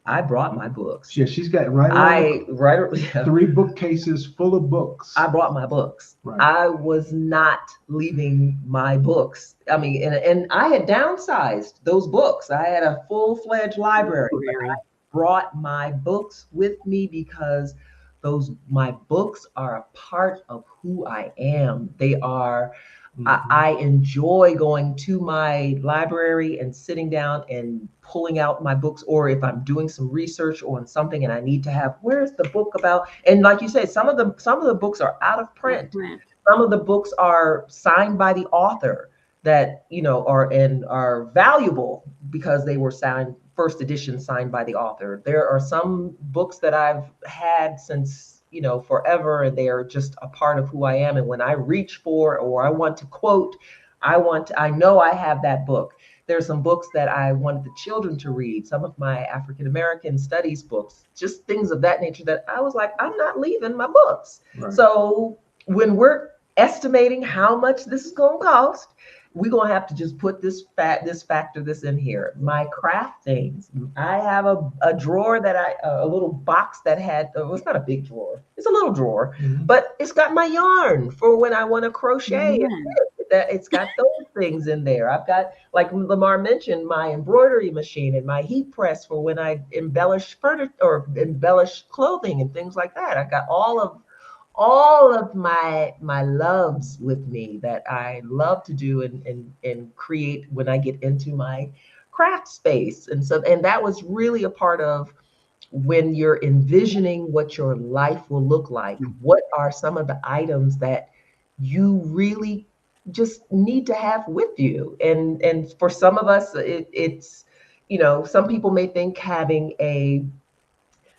I brought my books.
Yeah, she's got yeah. 3 bookcases full of books.
I brought my books.
Right.
I was not leaving my books. I mean, and I had downsized those books. I had a full-fledged library. But I brought my books with me because my books are a part of who I am. They are. I enjoy going to my library and sitting down and pulling out my books, or if I'm doing some research on something and I need to have, where's the book about? And like you said, some of the books are out of print. Some of the books are signed by the author that, are valuable because they were signed, first edition signed by the author. There are some books that I've had since forever, and they are just a part of who I am. And when I reach for, or I want to quote, I know I have that book. There's some books that I wanted the children to read, some of my African American studies books, just things of that nature that I was like, I'm not leaving my books. Right. So when we're estimating how much this is going to cost, we're going to have to just put this in here. My craft things. I have a drawer that a little box that had, it's not a big drawer. It's a little drawer, but it's got my yarn for when I want to crochet. It's got those things in there. I've got, like Lamar mentioned, my embroidery machine and my heat press for when I embellish furniture or embellish clothing and things like that. I've got all of my loves with me that I love to do and create when I get into my craft space. And that was really a part of when you're envisioning what your life will look like. What are some of the items that you really just need to have with you? And for some of us, it's, some people may think having a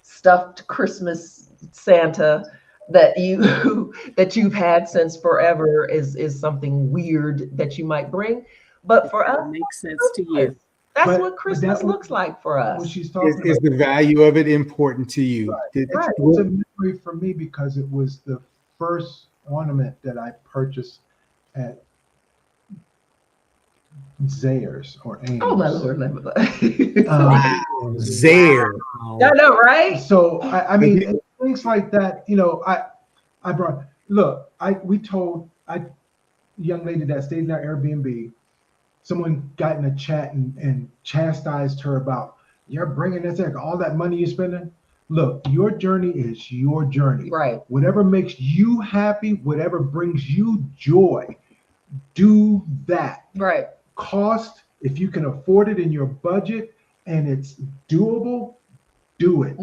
stuffed Christmas Santa that you've had since forever is something weird that you might bring. But for us,
makes sense to you.
That's what Christmas looks like for us.
What she's talking
is the value of it important to you?
Right. It's a memory for me because it was the first ornament that I purchased at Zayre's or Ames.
Oh my Lord,
Zayre.
I know, right?
So I mean, things like that. I brought. Look, we told a young lady that stayed in our Airbnb. Someone got in a chat and chastised her about, you're bringing this in, all that money you're spending. Look, your journey is your journey.
Right.
Whatever makes you happy, whatever brings you joy, do that.
Right.
Cost, if you can afford it in your budget and it's doable, do it,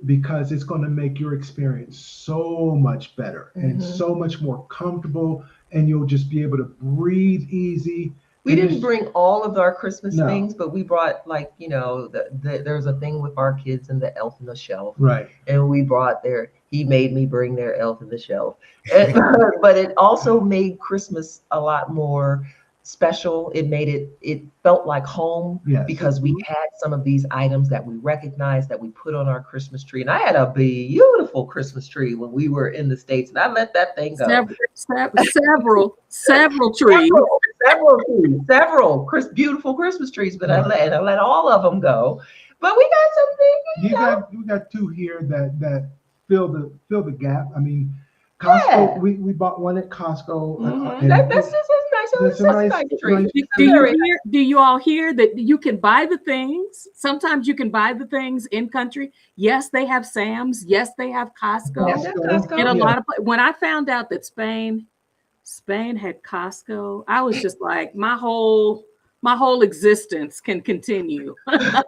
because it's going to make your experience so much better and so much more comfortable, and you'll just be able to breathe easy.
We didn't bring all of our Christmas things, but we brought, like, there's a thing with our kids in the Elf on the Shelf.
Right.
And we brought he made me bring their Elf on the Shelf. But it also made Christmas a lot more special. It felt like home
Yes.
because we had some of these items that we recognized that we put on our Christmas tree. And I had a beautiful Christmas tree when we were in the States, and I let that thing go.
Several trees.
Several beautiful Christmas trees, but I let all of them go. But we got some things.
We got two here that fill the gap. I mean, Costco. We bought one at Costco.
Mm-hmm. That's nice. That's a nice tree.
Do you all hear that you can buy the things? Sometimes you can buy the things in country. Yes, they have Sam's. Yes, they have Costco. And a lot of, when I found out that Spain had Costco, I was just like, my whole existence can continue. I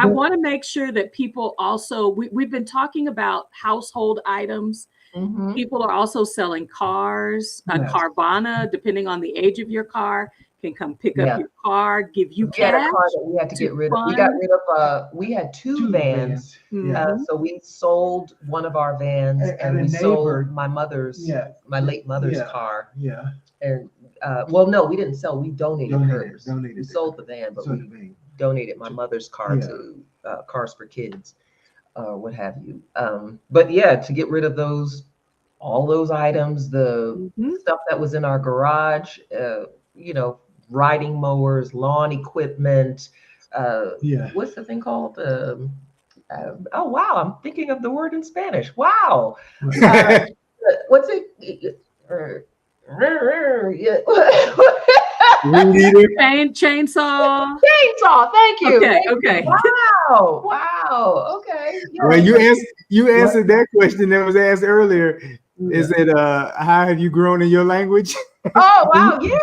want to make sure that people also, we've been talking about household items. Mm-hmm. People are also selling cars. Carvana, depending on the age of your car, can come pick up your car, give you cash.
We had a car that we had to get rid of. We got rid of. We had two vans. So we sold one of our vans, and we sold my late mother's car. Yeah. And no, we didn't sell. We donated hers. We sold the van, but we donated my mother's car to Cars for Kids. What have you. But yeah, to get rid of all those items, the stuff that was in our garage, riding mowers, lawn equipment. What's the thing called? Oh, wow. I'm thinking of the word in Spanish. Wow. What's it?
Chainsaw.
Thank you.
Okay.
Wow. Okay.
Well, you answered that question that was asked earlier. Is it how have you grown in your language?
Oh wow, yeah.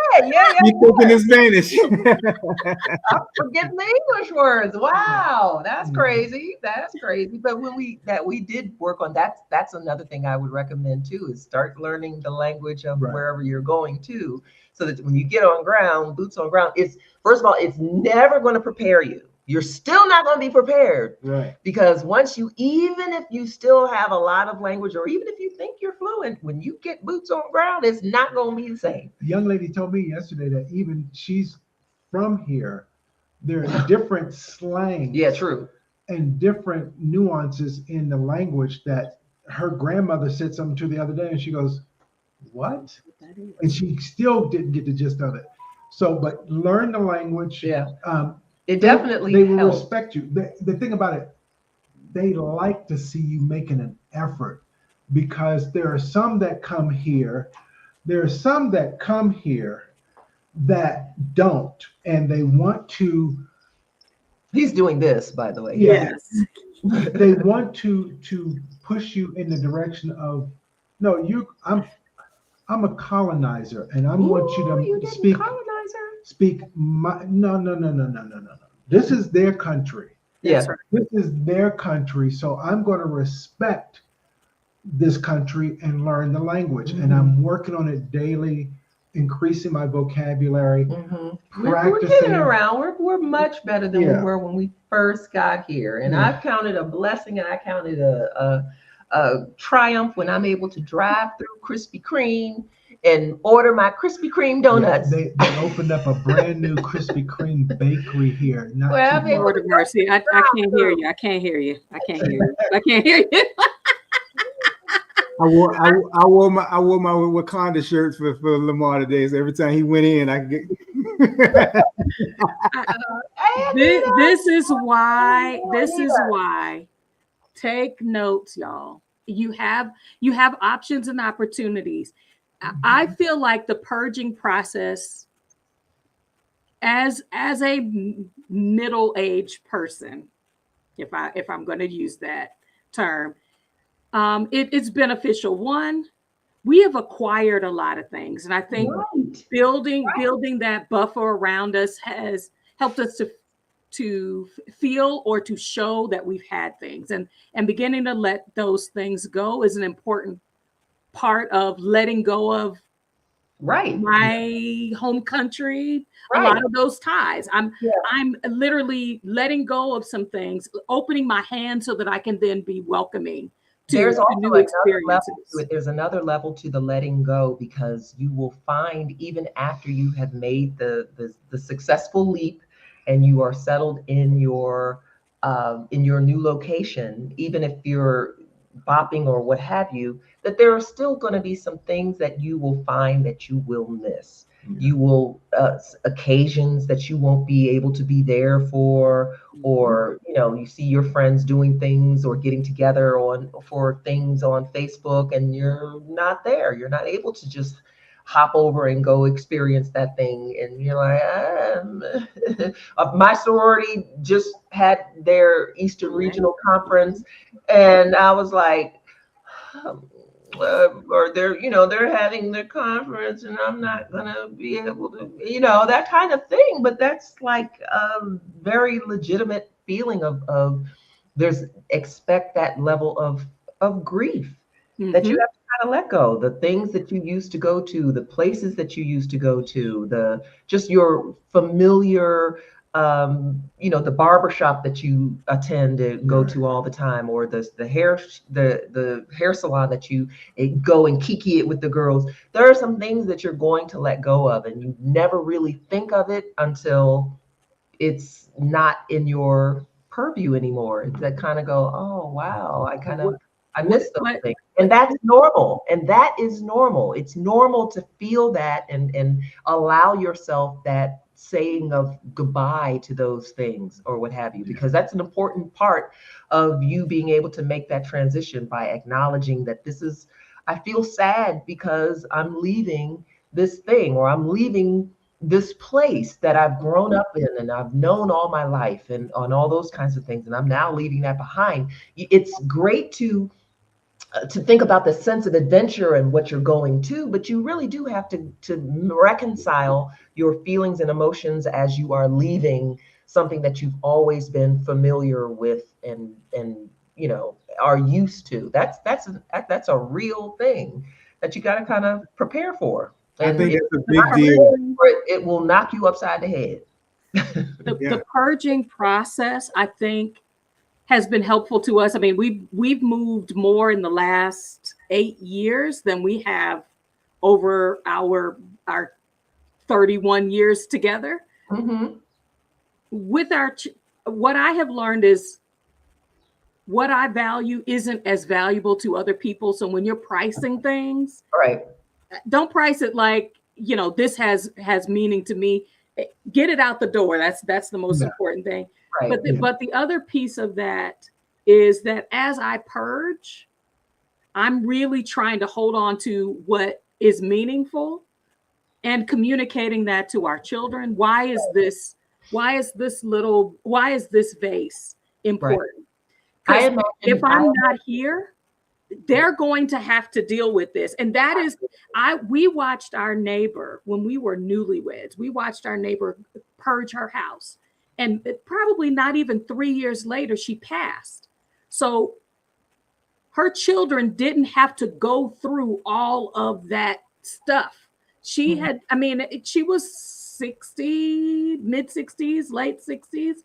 You thinking in Spanish?
I'm forgetting the English words. Wow, that's crazy. But when we did work on that, that's another thing I would recommend too, is start learning the language of wherever you're going to, so that when you get on ground, boots on ground, it's first of all, it's never going to prepare you. You're still not going to be prepared, right? Because even if you still have a lot of language, or even if you think you're fluent, when you get boots on ground, it's not going to be the same.
The young lady told me yesterday that even she's from here, there's different slang.
Yeah, true.
And different nuances in the language that her grandmother said something to the other day, and she goes, "What?" And she still didn't get the gist of it. So, but learn the language.
Yeah. It definitely
they will respect you. The thing about it, they like to see you making an effort, because there are some that come here. There are some that come here that don't, and they want to.
He's doing this, by the way.
Yes.
They want to push you in the direction of, no, I'm a colonizer, and I want you to speak. No. This is their country.
Yeah.
This is their country. So I'm going to respect this country and learn the language. And I'm working on it daily, increasing my vocabulary.
We're getting around. We're much better than we were when we first got here. And I've counted a blessing, and I counted a triumph when I'm able to drive through Krispy Kreme and order my Krispy Kreme donuts.
They opened up a brand new Krispy Kreme bakery here.
Lord of mercy, I can't hear you. I can't hear you.
I wore my Wakanda shirts for Lamar today. So every time he went in, I could get.
This is why. Take notes, y'all. You have options and opportunities. I feel like the purging process, as a middle-aged person, if I'm going to use that term, it's beneficial. One, we have acquired a lot of things, and I think building that buffer around us has helped us to feel or to show that we've had things, and beginning to let those things go is an important part of letting go of my home country, a lot of those ties. I'm literally letting go of some things, opening my hand so that I can then be welcoming
There's
to
also
new
another level to
experiences.
it. There's another level to the letting go, because you will find, even after you have made the successful leap and you are settled in your new location, even if you're bopping or what have you, that there are still going to be some things that you will find that you will miss. You will occasions that you won't be able to be there for, or you see your friends doing things or getting together for things on Facebook, and you're not there. You're not able to just hop over and go experience that thing, and you're like, my sorority just had their Eastern Regional Conference, and I was like, or they're having their conference, and I'm not gonna be able to, that kind of thing. But that's like a very legitimate feeling of there's expect that level of grief that you have to kind of let go. The things that you used to go to, the places that you used to go to, the just your familiar, the barber shop that you attend to go to all the time, or the hair salon that you go and kiki it with the girls. There are some things that you're going to let go of, and you never really think of it until it's not in your purview anymore. It's that kind of go, oh wow, I miss those things. And that's normal. And that is normal. It's normal to feel that and allow yourself that saying of goodbye to those things or what have you, because that's an important part of you being able to make that transition, by acknowledging that I feel sad because I'm leaving this thing, or I'm leaving this place that I've grown up in and I've known all my life, and on all those kinds of things. And I'm now leaving that behind. It's great to think about the sense of adventure and what you're going to, but you really do have to reconcile your feelings and emotions as you are leaving something that you've always been familiar with and are used to. That's a real thing that you got to kind of prepare for.
I
And
think
if
it's a
you're
big
not
deal.
prepared for it, it will knock you upside the head.
The purging process, I think, has been helpful to us. I mean, we've moved more in the last 8 years than we have over our 31 years together.
Mm-hmm.
With what I have learned is what I value isn't as valuable to other people. So when you're pricing things,
Right.
don't price it like, this has meaning to me. Get it out the door. That's the most important thing.
Right.
But the other piece of that is that as I purge, I'm really trying to hold on to what is meaningful and communicating that to our children. Why is this vase important? Because if I'm not here, they're going to have to deal with this. And that is, we watched our neighbor when we were newlyweds. We watched our neighbor purge her house. And probably not even 3 years later, she passed. So her children didn't have to go through all of that stuff. She had, she was 60, mid 60s, late 60s.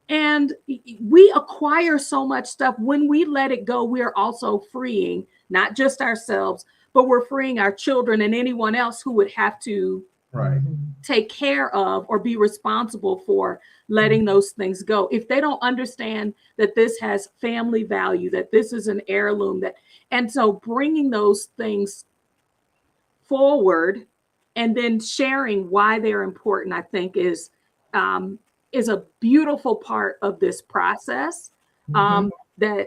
And we acquire so much stuff. When we let it go, we're also freeing not just ourselves, but we're freeing our children and anyone else who would have to take care of or be responsible for letting those things go. If they don't understand that this has family value, that this is an heirloom, and so bringing those things forward and then sharing why they're important, I think is a beautiful part of this process that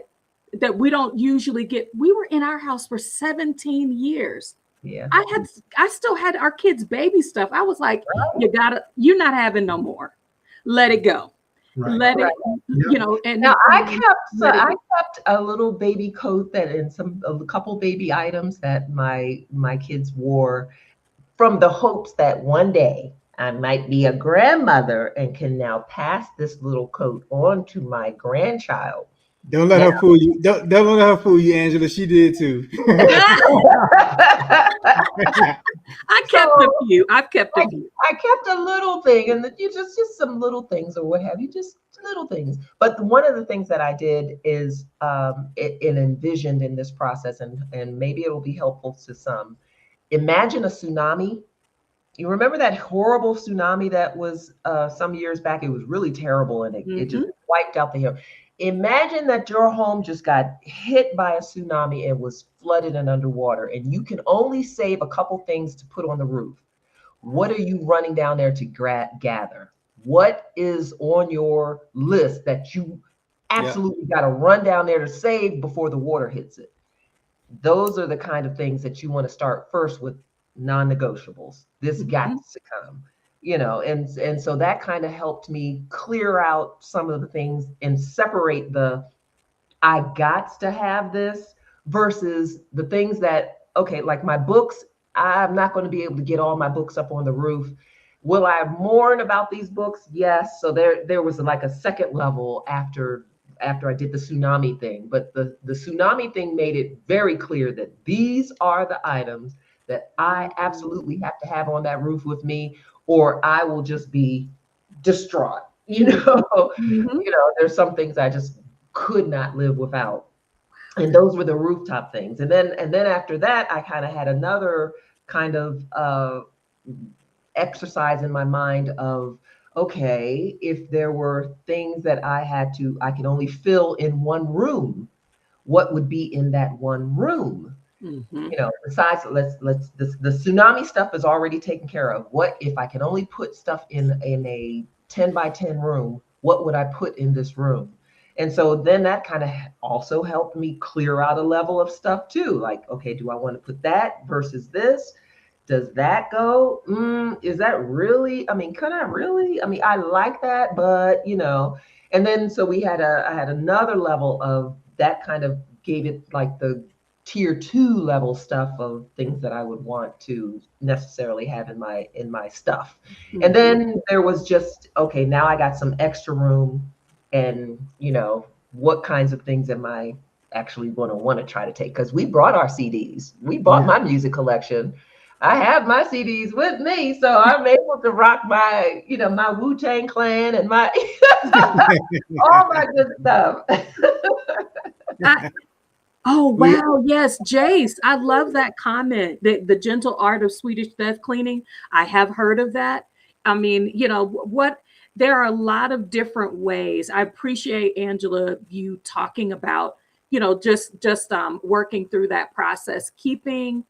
we don't usually get. We were in our house for 17 years.
Yeah.
I still had our kids' baby stuff. I was like, you're not having no more. Let it go. Let it, and
now I kept a little baby coat and a couple baby items that my kids wore, from the hopes that one day I might be a grandmother and can now pass this little coat on to my grandchild.
Don't let her fool you. Don't let her fool you, Angela. She did too.
I kept a few. I've kept a few.
I kept a little thing, and you just some little things or what have you, just little things. But one of the things that I did is it envisioned in this process, and maybe it'll be helpful to some. Imagine a tsunami. You remember that horrible tsunami that was some years back? It was really terrible, and it just wiped out the hill. Imagine that your home just got hit by a tsunami and was flooded and underwater, and you can only save a couple things to put on the roof. What are you running down there to gather? What is on your list that you absolutely got to run down there to save before the water hits it? Those are the kind of things that you want to start first with, non-negotiables. This got to come, and so that kind of helped me clear out some of the things and separate the I got to have this versus the things that, okay, like my books, I'm not going to be able to get all my books up on the roof. Will I mourn about these books? Yes. So there was like a second level after I did the tsunami thing, but the tsunami thing made it very clear that these are the items that I absolutely have to have on that roof with me, or I will just be distraught. There's some things I just could not live without. And those were the rooftop things. And then after that, I kind of had another kind of exercise in my mind of, okay, if there were things that I could only fill in one room, what would be in that one room? Besides, the tsunami stuff is already taken care of. What if I can only put stuff in a 10 by 10 room? What would I put in this room? And so then that kind of also helped me clear out a level of stuff too. Like, okay, do I want to put that versus this? Does that go? Is that really? I mean, could I really? I mean, I like that, but And then so I had another level of that, kind of gave it like the tier 2 level stuff of things that I would want to necessarily have in my stuff. And then there was just, okay, now I got some extra room, and what kinds of things am I actually going to want to try to take? Because we brought our CDs. We bought my music collection. I have my CDs with me, so I'm able to rock my, my Wu-Tang Clan and my all my good stuff.
Oh, wow. Yes, Jace. I love that comment. The gentle art of Swedish death cleaning. I have heard of that. I mean, there are a lot of different ways. I appreciate, Angela, you talking about, just working through that process, keeping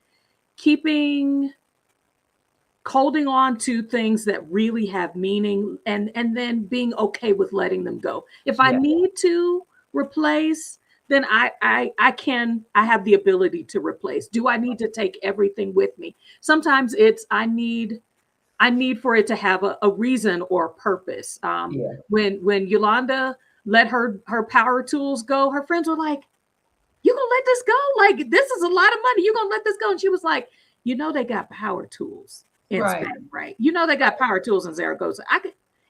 holding on to things that really have meaning, and then being okay with letting them go. If I need to replace, then I have the ability to replace. Do I need to take everything with me? Sometimes it's I need for it to have a reason or purpose. When Yolanda let her power tools go, her friends were like, "You gonna let this go? Like, this is a lot of money. You gonna let this go?" And she was like, they got power tools in Spain, right? They got power tools in Zaragoza.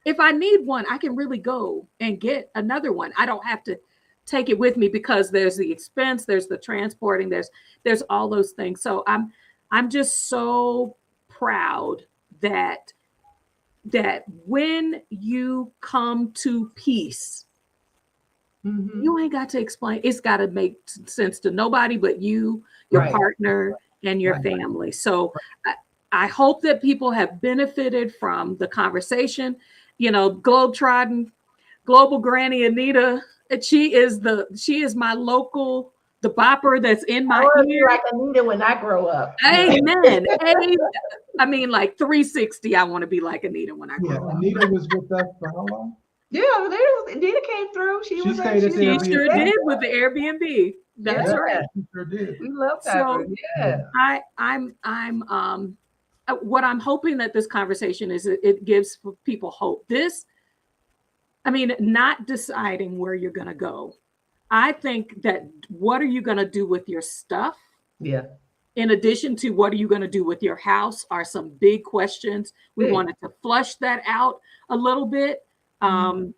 If I need one, I can really go and get another one. I don't have to take it with me, because there's the expense, there's the transporting, there's all those things. So I'm just so proud that when you come to peace, you ain't got to explain. It's got to make sense to nobody but you, your partner, and your family. So I hope that people have benefited from the conversation. Globetrotting, Global Granny Anita, she is my local, the bopper that's in my ear.
Like Anita when I grow up.
Amen. I mean, like 360. I want to be like Anita when I grow up.
Anita was with us for how long?
Yeah, Anita came through. She
sure did with the Airbnb. That's right.
She sure did.
We love that.
So I'm what I'm hoping that this conversation is, it gives people hope. Not deciding where you're going to go. I think that what are you going to do with your stuff?
Yeah.
In addition to what are you going to do with your house are some big questions. We wanted to flush that out a little bit. And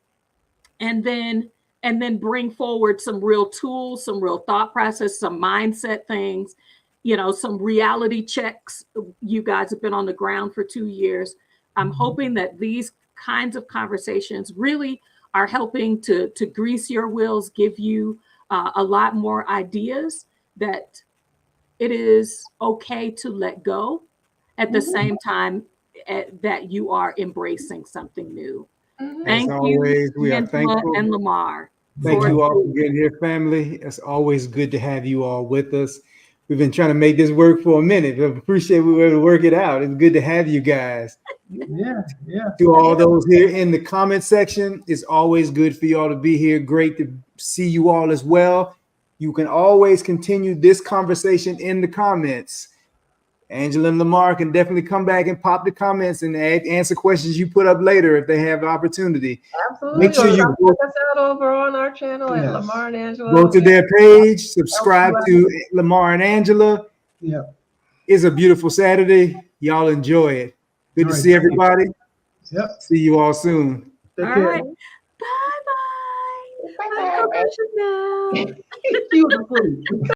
then and then bring forward some real tools, some real thought process, some mindset things, some reality checks. You guys have been on the ground for 2 years. I'm hoping that these kinds of conversations really are helping to grease your wheels, give you a lot more ideas that it is okay to let go at the same time that you are embracing something new. Thank
As
you,
always, we are
Angela
thankful.
and Lamar.
Thank you all for getting here, family. It's always good to have you all with us. We've been trying to make this work for a minute. I appreciate we were able to work it out. It's good to have you guys.
Yeah.
To all those here in the comment section, it's always good for you all to be here. Great to see you all as well. You can always continue this conversation in the comments. Angela and Lamar can definitely come back and pop the comments and answer questions you put up later if they have the opportunity.
Absolutely.
Make sure you
check us out over on our channel at
Yes.
Lamar and Angela.
go to their page, subscribe to Lamar and Angela.
Yeah.
It's a beautiful Saturday. Y'all enjoy it. Good to
All right,
see everybody.
Yep.
See you all soon.
Take
All
care.
right. Bye-bye.
Bye-bye.
Bye-bye.
Beautiful.